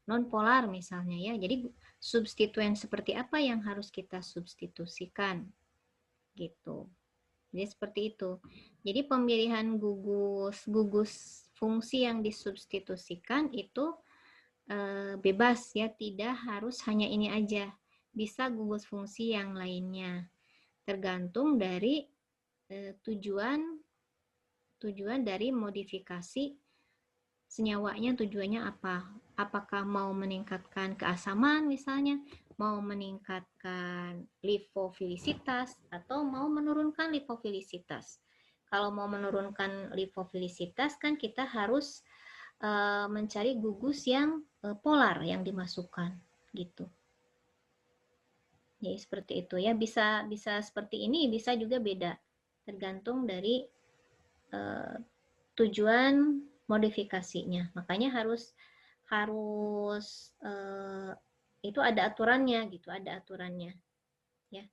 non-polar misalnya ya. Jadi substituen seperti apa yang harus kita substitusikan gitu. Jadi seperti itu. Jadi pemilihan gugus fungsi yang disubstitusikan itu bebas ya, tidak harus hanya ini aja. Bisa gugus fungsi yang lainnya. Tergantung dari tujuan dari modifikasi senyawanya, tujuannya apa? Apakah mau meningkatkan keasaman misalnya, mau meningkatkan lipofilisitas, atau mau menurunkan lipofilisitas. Kalau mau menurunkan lipofilisitas kan kita harus mencari gugus yang polar yang dimasukkan gitu. Jadi seperti itu ya, bisa seperti ini, bisa juga beda, tergantung dari tujuan modifikasinya. Makanya harus itu ada aturannya gitu, ada aturannya ya.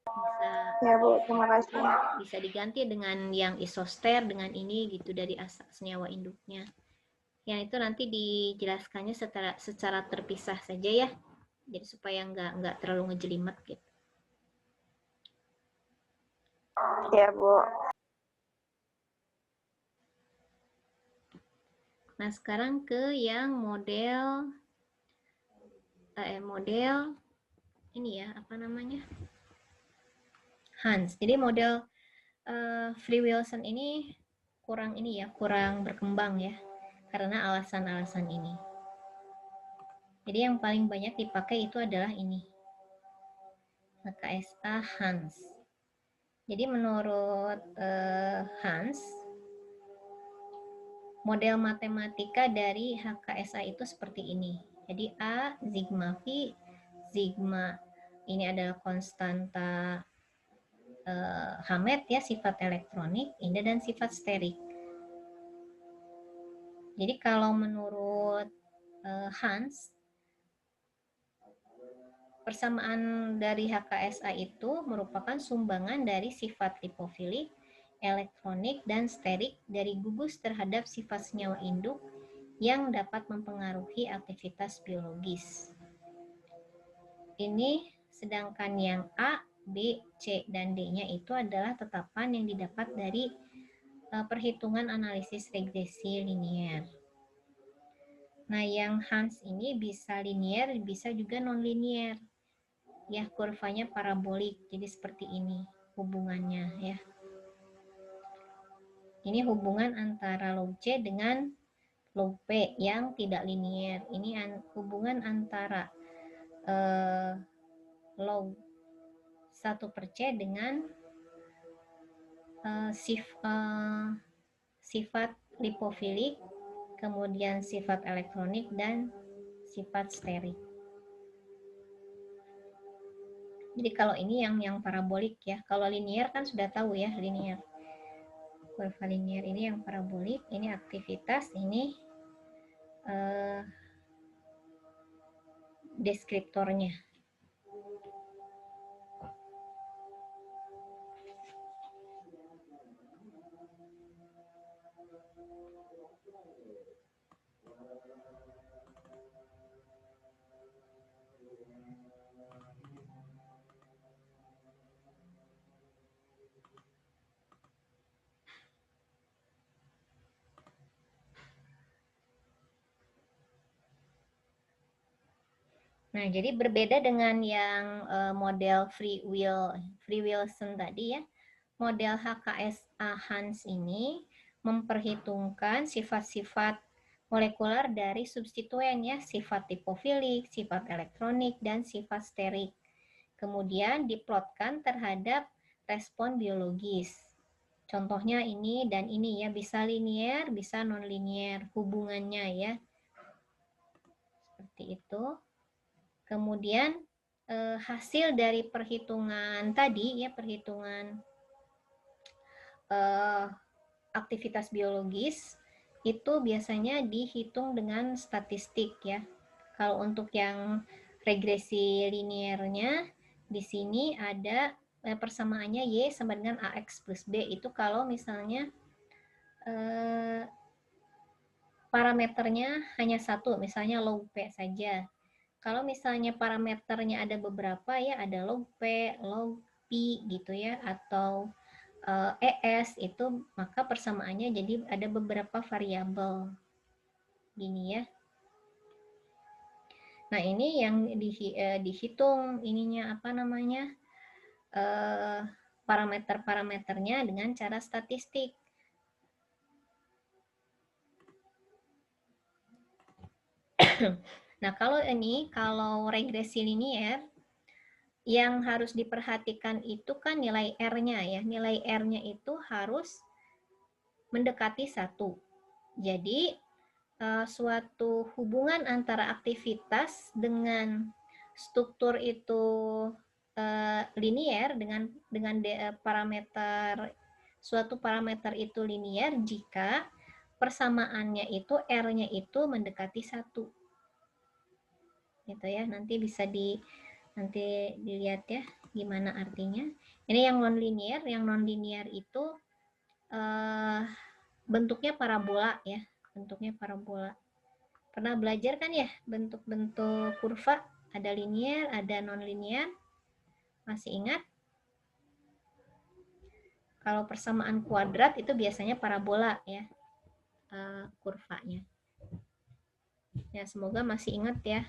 Bisa Ya Bu, terima kasih. Bisa diganti dengan yang isoster dengan ini gitu dari senyawa induknya. Yang itu nanti dijelaskannya secara terpisah saja ya. Jadi supaya nggak terlalu ngejelimet gitu. Ya Bu. Nah, sekarang ke yang model ini ya, apa namanya? Hans. Jadi model Free-Wilson ini kurang berkembang ya, karena alasan-alasan ini. Jadi yang paling banyak dipakai itu adalah ini, HKSA Hans. Jadi menurut Hans, model matematika dari HKSA itu seperti ini. Jadi A, sigma V, sigma ini adalah konstanta Hammett ya, sifat elektronik, ini dan sifat sterik. Jadi kalau menurut Hans, persamaan dari HKSA itu merupakan sumbangan dari sifat lipofilik, elektronik, dan sterik dari gugus terhadap sifat senyawa induk yang dapat mempengaruhi aktivitas biologis. Ini sedangkan yang A, B, C, dan D-nya itu adalah tetapan yang didapat dari perhitungan analisis regresi linier. Nah, yang Hans ini bisa linier, bisa juga non-linier. Ya, kurvanya parabolik. Jadi seperti ini hubungannya ya. Ini hubungan antara log C dengan log P yang tidak linier. Ini hubungan antara log 1/C dengan sifat lipofilik, kemudian sifat elektronik, dan sifat sterik. Jadi kalau ini yang parabolik ya. Kalau linier kan sudah tahu ya, linier. Kurva linier ini yang parabolik, ini aktivitas, ini deskriptornya. Nah, jadi berbeda dengan yang model Free-Wilson tadi ya. Model HKSA Hans ini memperhitungkan sifat-sifat molekuler dari substituen ya, sifat lipofilik, sifat elektronik, dan sifat sterik. Kemudian diplotkan terhadap respon biologis. Contohnya ini dan ini ya, bisa linier, bisa non-linier hubungannya ya. Seperti itu. Kemudian hasil dari perhitungan tadi ya, perhitungan aktivitas biologis itu biasanya dihitung dengan statistik ya. Kalau untuk yang regresi linearnya, di sini ada persamaannya Y sama dengan AX plus B. Itu kalau misalnya parameternya hanya satu, misalnya log P saja. Kalau misalnya parameternya ada beberapa ya, ada log P, log P gitu ya, atau ES itu, maka persamaannya jadi ada beberapa variabel. Gini ya. Nah, ini yang dihitung ininya apa namanya? Parameter-parameternya dengan cara statistik. Nah, kalau regresi linier, yang harus diperhatikan itu kan nilai R-nya ya. Nilai R-nya itu harus mendekati 1. Jadi, suatu hubungan antara aktivitas dengan struktur itu linier dengan parameter, suatu parameter itu linier jika persamaannya itu R-nya itu mendekati 1. Gitu ya, nanti bisa nanti dilihat ya gimana artinya. Ini yang non-linear itu bentuknya parabola ya, bentuknya parabola. Pernah belajar kan ya bentuk-bentuk kurva, ada linear, ada non-linear. Masih ingat? Kalau persamaan kuadrat itu biasanya parabola ya, kurvanya. Ya, semoga masih ingat ya.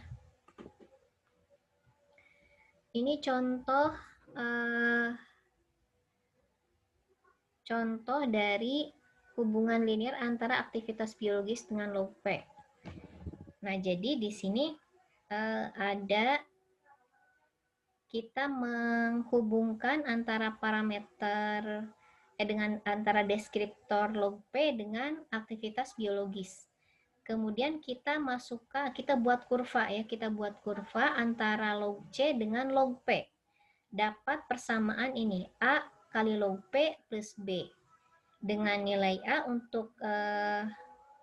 Ini contoh dari hubungan linear antara aktivitas biologis dengan log P. Nah, jadi di sini ada kita menghubungkan antara parameter dengan antara deskriptor log P dengan aktivitas biologis. Kemudian kita buat kurva ya, kita buat kurva antara log C dengan log P. Dapat persamaan ini A kali log P plus B. Dengan nilai A untuk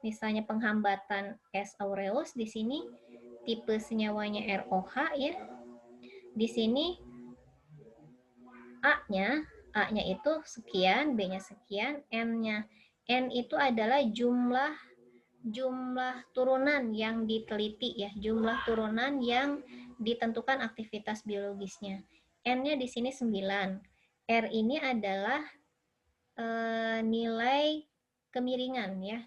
misalnya penghambatan S aureus di sini tipe senyawanya ROH ya. Di sini A-nya itu sekian, B-nya sekian, N itu adalah jumlah turunan yang diteliti ya, jumlah turunan yang ditentukan aktivitas biologisnya. N-nya di sini 9. R ini adalah nilai kemiringan ya,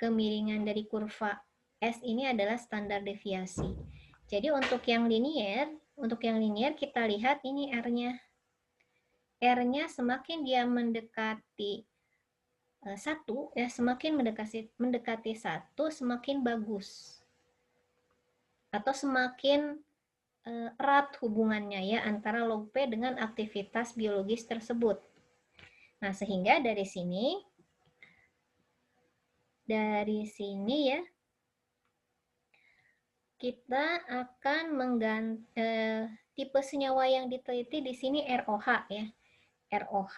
kemiringan dari kurva. S ini adalah standar deviasi. Jadi untuk yang linear kita lihat ini R-nya. R-nya semakin dia mendekati 1 ya, semakin mendekati 1 semakin bagus. Atau semakin erat hubungannya ya antara log P dengan aktivitas biologis tersebut. Nah, sehingga dari sini ya kita akan mengganti tipe senyawa yang diteliti di sini ROH ya. ROH.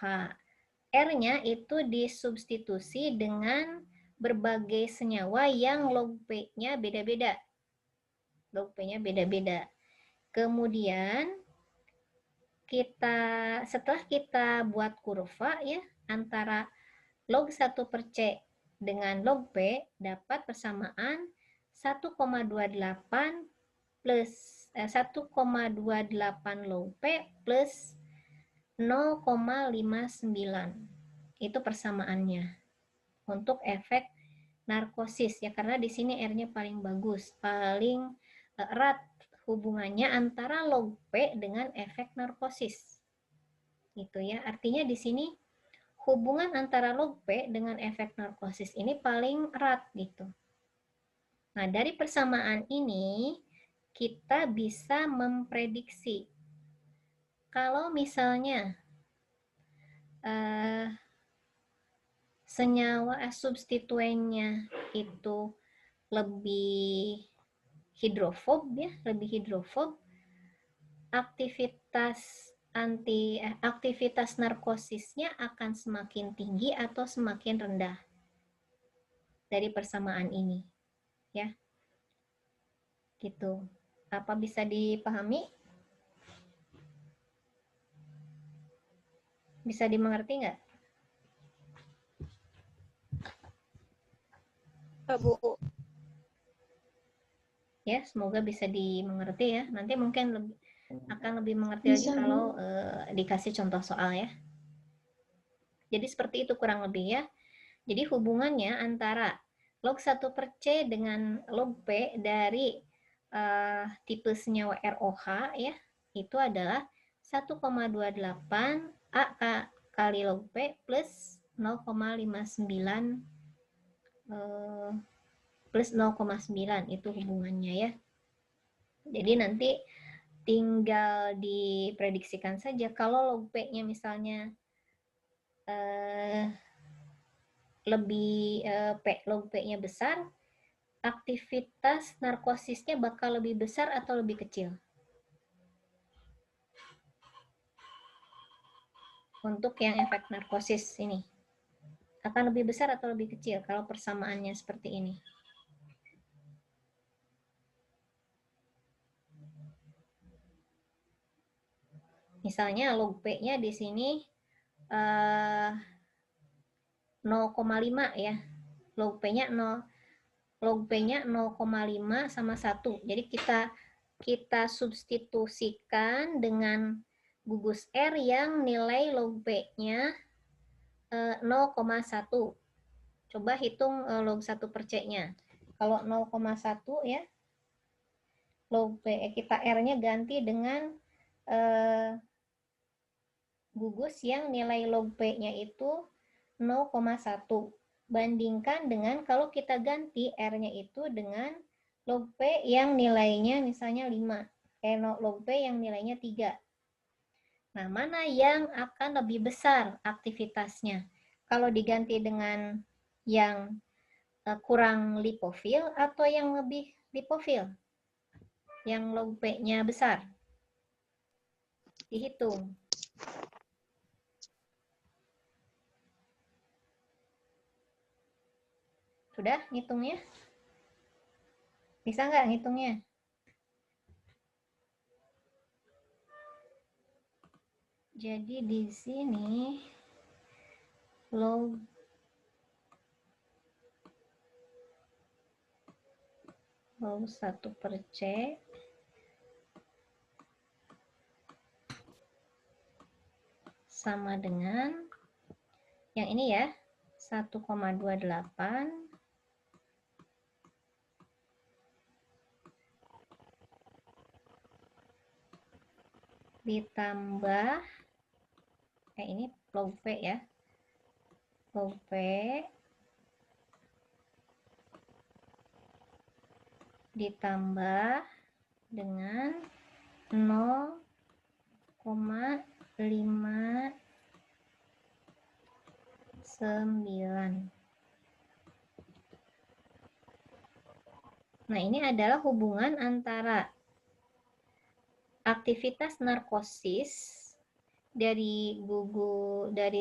R-nya itu disubstitusi dengan berbagai senyawa yang log P-nya beda-beda. Log P-nya beda-beda. Kemudian setelah kita buat kurva ya antara log 1 per C dengan log P dapat persamaan 1,28 plus 1,28 log P plus 0,59. Itu persamaannya untuk efek narkosis ya, karena di sini R-nya paling bagus, paling erat hubungannya antara log P dengan efek narkosis. Gitu ya. Artinya di sini hubungan antara log P dengan efek narkosis ini paling erat gitu. Nah, dari persamaan ini kita bisa memprediksi kalau misalnya senyawa substituennya itu lebih hidrofob ya, aktivitas narkosisnya akan semakin tinggi atau semakin rendah. dari persamaan ini. Ya. Gitu. Apa bisa dipahami? Bisa dimengerti nggak? Bu. Ya, semoga bisa dimengerti ya. Nanti mungkin akan lebih mengerti lagi kalau dikasih contoh soal ya. Jadi seperti itu kurang lebih ya. Jadi hubungannya antara log 1/C dengan log P dari tipe senyawa ROH ya, itu adalah 1,28 A kali log P plus 0,59 plus 0,9 itu hubungannya ya. Jadi nanti tinggal diprediksikan saja kalau log P-nya misalnya log P-nya besar, aktivitas narkosisnya bakal lebih besar atau lebih kecil? Untuk yang efek narkosis ini. Akan lebih besar atau lebih kecil kalau persamaannya seperti ini? Misalnya log P-nya di sini 0,5 ya. Log P-nya 0,5 sama 1. Jadi kita substitusikan dengan gugus R yang nilai log P-nya 0,1. Coba hitung log 1/C-nya. Kalau 0,1 ya, log P kita R-nya ganti dengan gugus yang nilai log P-nya itu 0,1. Bandingkan dengan kalau kita ganti R-nya itu dengan log P yang nilainya misalnya 5. Log P yang nilainya 3. Nah, mana yang akan lebih besar aktivitasnya? Kalau diganti dengan yang kurang lipofil atau yang lebih lipofil? Yang log P-nya besar? Dihitung. Sudah ngitungnya? Bisa nggak ngitungnya? Jadi di sini log 1/C sama dengan yang ini ya, 1,28 ditambah ini log P ya. Log P ditambah dengan 0,59. Nah, ini adalah hubungan antara aktivitas narkosis dari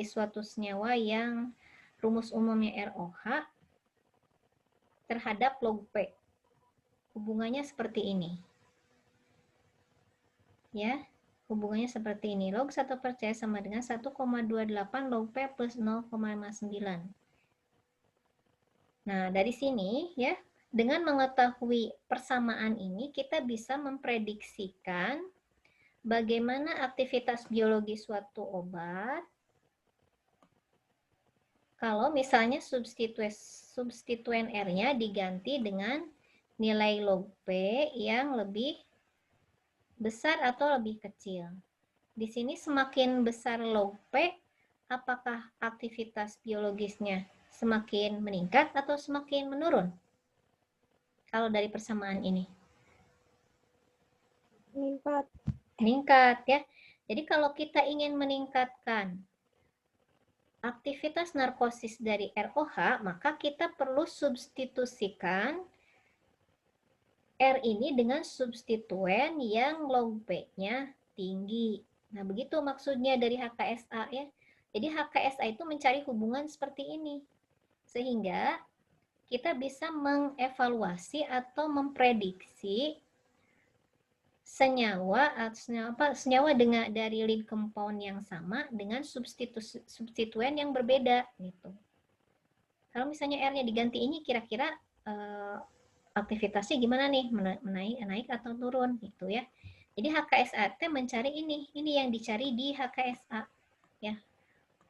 suatu senyawa yang rumus umumnya ROH terhadap log P. Hubungannya seperti ini. Ya, hubungannya seperti ini. Log 1/C sama dengan 1,28 log P plus 0,59. Nah, dari sini ya, dengan mengetahui persamaan ini, kita bisa memprediksikan bagaimana aktivitas biologi suatu obat kalau misalnya substituen R-nya diganti dengan nilai log P yang lebih besar atau lebih kecil. Di sini semakin besar log P, apakah aktivitas biologisnya semakin meningkat atau semakin menurun? Kalau dari persamaan ini. Meningkat. Meningkat ya. Jadi kalau kita ingin meningkatkan aktivitas narkosis dari ROH, maka kita perlu substitusikan R ini dengan substituen yang log P-nya tinggi. Nah, begitu maksudnya dari HKSA ya. Jadi HKSA itu mencari hubungan seperti ini. Sehingga kita bisa mengevaluasi atau memprediksi senyawa dengan dari link compound yang sama dengan substituen yang berbeda gitu. Kalau misalnya R-nya diganti ini, kira-kira aktivitasnya gimana nih, naik atau turun gitu ya. Jadi HKSAT mencari ini yang dicari di HKSA ya.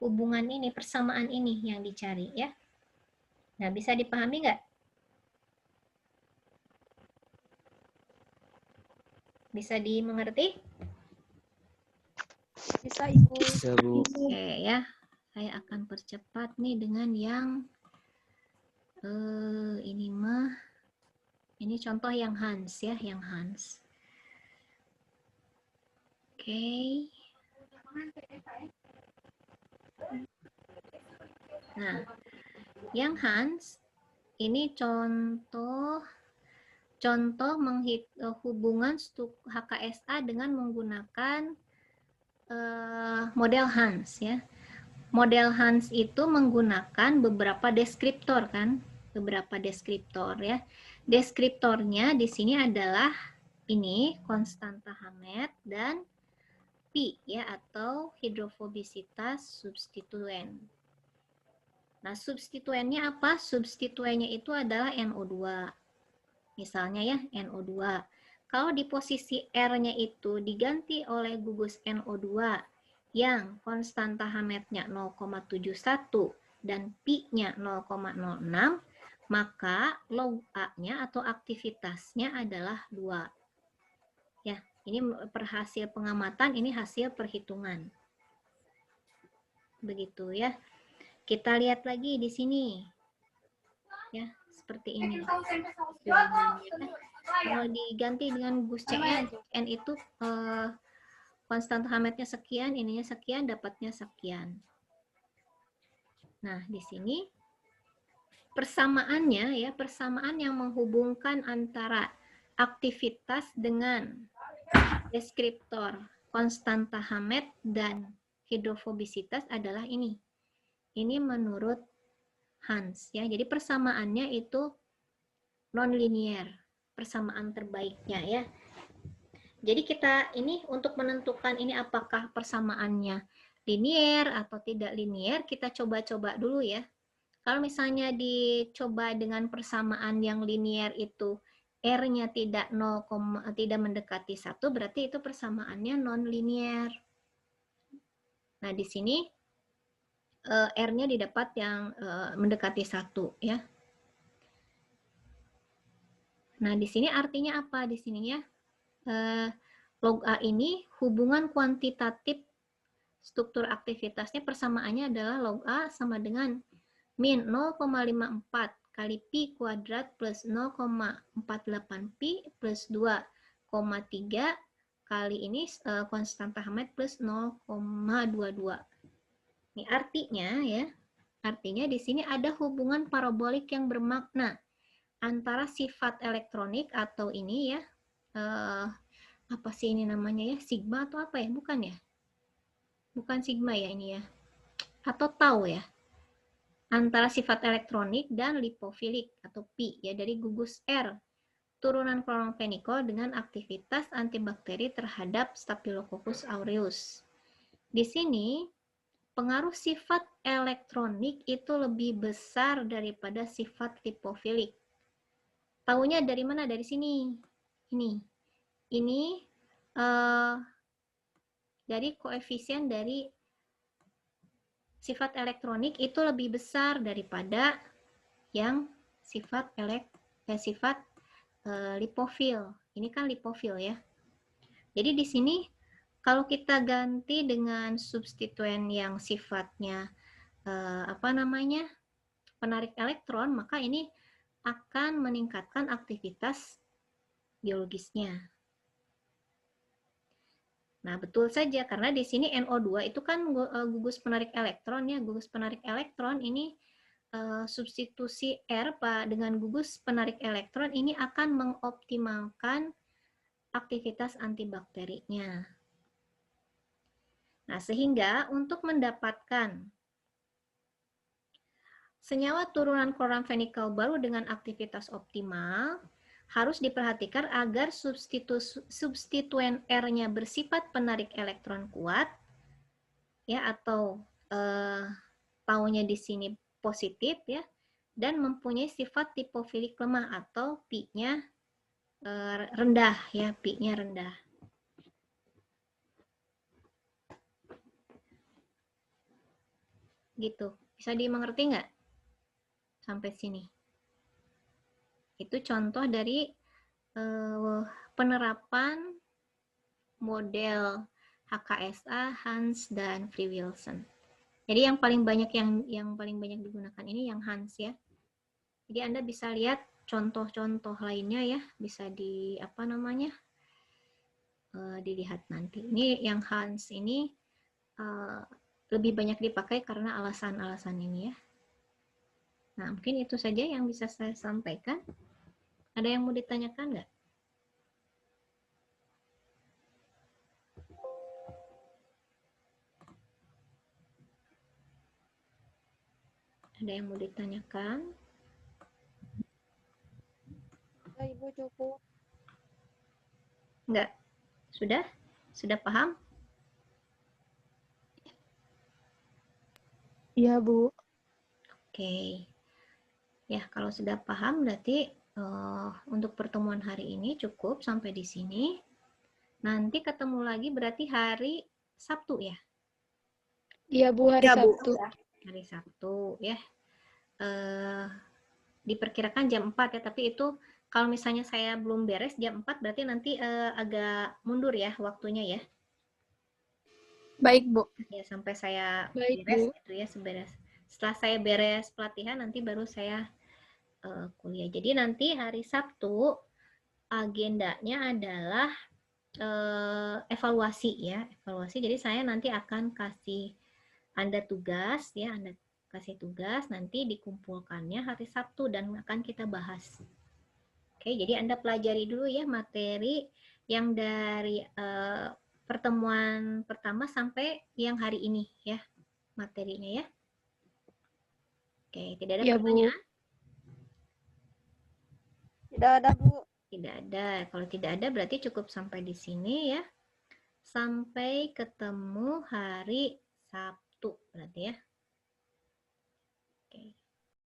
Hubungan ini, persamaan ini yang dicari ya. Nah, bisa dipahami nggak? Bisa dimengerti? Bisa, Ibu. Bisa, Bu. Oke ya. Saya akan percepat nih dengan yang ini contoh yang Hans ya, yang Hans. Oke. Nah, yang Hans ini contoh hubungan HKSA dengan menggunakan model Hans ya. Model Hans itu menggunakan beberapa deskriptor kan, beberapa deskriptor ya. Deskriptornya di sini adalah ini konstanta Hammett dan Pi ya, atau hidrofobisitas substituen. Nah, substituennya apa? Substituennya itu adalah NO2. Misalnya ya, NO2. Kalau di posisi R-nya itu diganti oleh gugus NO2 yang konstanta Hammett-nya 0,71 dan Pi-nya 0,06, maka log A-nya atau aktivitasnya adalah 2. Ya, ini hasil pengamatan, ini hasil perhitungan. Begitu ya. Kita lihat lagi di sini. Ya, seperti ini. Kalau diganti dengan gugus CN, N itu konstanta Hammett-nya sekian, ininya sekian, dapatnya sekian. Nah, di sini persamaannya ya, persamaan yang menghubungkan antara aktivitas dengan deskriptor konstanta Hammett dan hidrofobisitas adalah ini. Ini menurut Hans ya. Jadi persamaannya itu non-linear, persamaan terbaiknya ya. Jadi kita ini untuk menentukan ini apakah persamaannya linear atau tidak linear, kita coba-coba dulu ya. Kalau misalnya dicoba dengan persamaan yang linear itu R-nya tidak mendekati 1, berarti itu persamaannya non-linear. Nah, di sini R-nya didapat yang mendekati 1 ya. Nah, di sini artinya apa di sini ya? Log A ini hubungan kuantitatif struktur aktivitasnya persamaannya adalah log A sama dengan min 0,54 kali pi kuadrat plus 0,48 pi plus 2,3 kali ini konstanta Hammett plus 0,22. Ini artinya ya, artinya di sini ada hubungan parabolik yang bermakna antara sifat elektronik atau ini ya, apa sih ini namanya ya, sigma atau apa ya, bukan ya, bukan sigma ya ini ya, atau tau ya, antara sifat elektronik dan lipofilik atau pi ya dari gugus R turunan Chlorphenicol dengan aktivitas antibakteri terhadap Staphylococcus aureus. Di sini pengaruh sifat elektronik itu lebih besar daripada sifat lipofilik. Taunya dari mana? Dari sini. Ini dari koefisien dari sifat elektronik itu lebih besar daripada yang sifat lipofil. Ini kan lipofil ya. Jadi di sini kalau kita ganti dengan substituen yang sifatnya penarik elektron, maka ini akan meningkatkan aktivitas biologisnya. Nah, betul saja karena di sini NO2 itu kan gugus penarik elektron ya. Gugus penarik elektron ini substitusi R dengan gugus penarik elektron ini akan mengoptimalkan aktivitas antibakterinya. Nah, sehingga untuk mendapatkan senyawa turunan kloramfenikal baru dengan aktivitas optimal harus diperhatikan agar substituen R-nya bersifat penarik elektron kuat, ya, atau taunya di sini positif, ya, dan mempunyai sifat tipofilik lemah atau Pi-nya rendah, ya, Pi-nya rendah. Gitu. Bisa dimengerti nggak? Sampai sini. Itu contoh dari penerapan model HKSA, Hans, dan Free Wilson. Jadi yang paling banyak digunakan ini yang Hans, ya. Jadi Anda bisa lihat contoh-contoh lainnya, ya, bisa dilihat nanti. Ini yang Hans ini lebih banyak dipakai karena alasan-alasan ini, ya. Nah, mungkin itu saja yang bisa saya sampaikan. Ada yang mau ditanyakan nggak? Ada yang mau ditanyakan? Ya, Ibu cukup. Enggak? Sudah? Sudah paham? Iya, Bu. Oke. Ya, kalau sudah paham berarti untuk pertemuan hari ini cukup sampai di sini. Nanti ketemu lagi berarti hari Sabtu, ya? Iya, Bu, hari Sabtu. Hari Sabtu, ya. Diperkirakan jam 4, ya, tapi itu kalau misalnya saya belum beres jam 4 berarti nanti agak mundur, ya, waktunya, ya. Baik, Bu. Ya, sampai saya Baik, beres Bu. gitu, ya, setelah saya beres pelatihan nanti baru saya kuliah. Jadi nanti hari Sabtu agendanya adalah evaluasi, ya, evaluasi. Jadi saya nanti akan kasih Anda tugas, ya, Anda kasih tugas, nanti dikumpulkannya hari Sabtu dan akan kita bahas. Oke, jadi Anda pelajari dulu, ya, materi yang dari pertemuan pertama sampai yang hari ini, ya, materinya, ya. Oke, tidak ada pertanyaan? Bu. Tidak ada, Bu. Tidak ada. Kalau tidak ada berarti cukup sampai di sini, ya. Sampai ketemu hari Sabtu berarti, ya.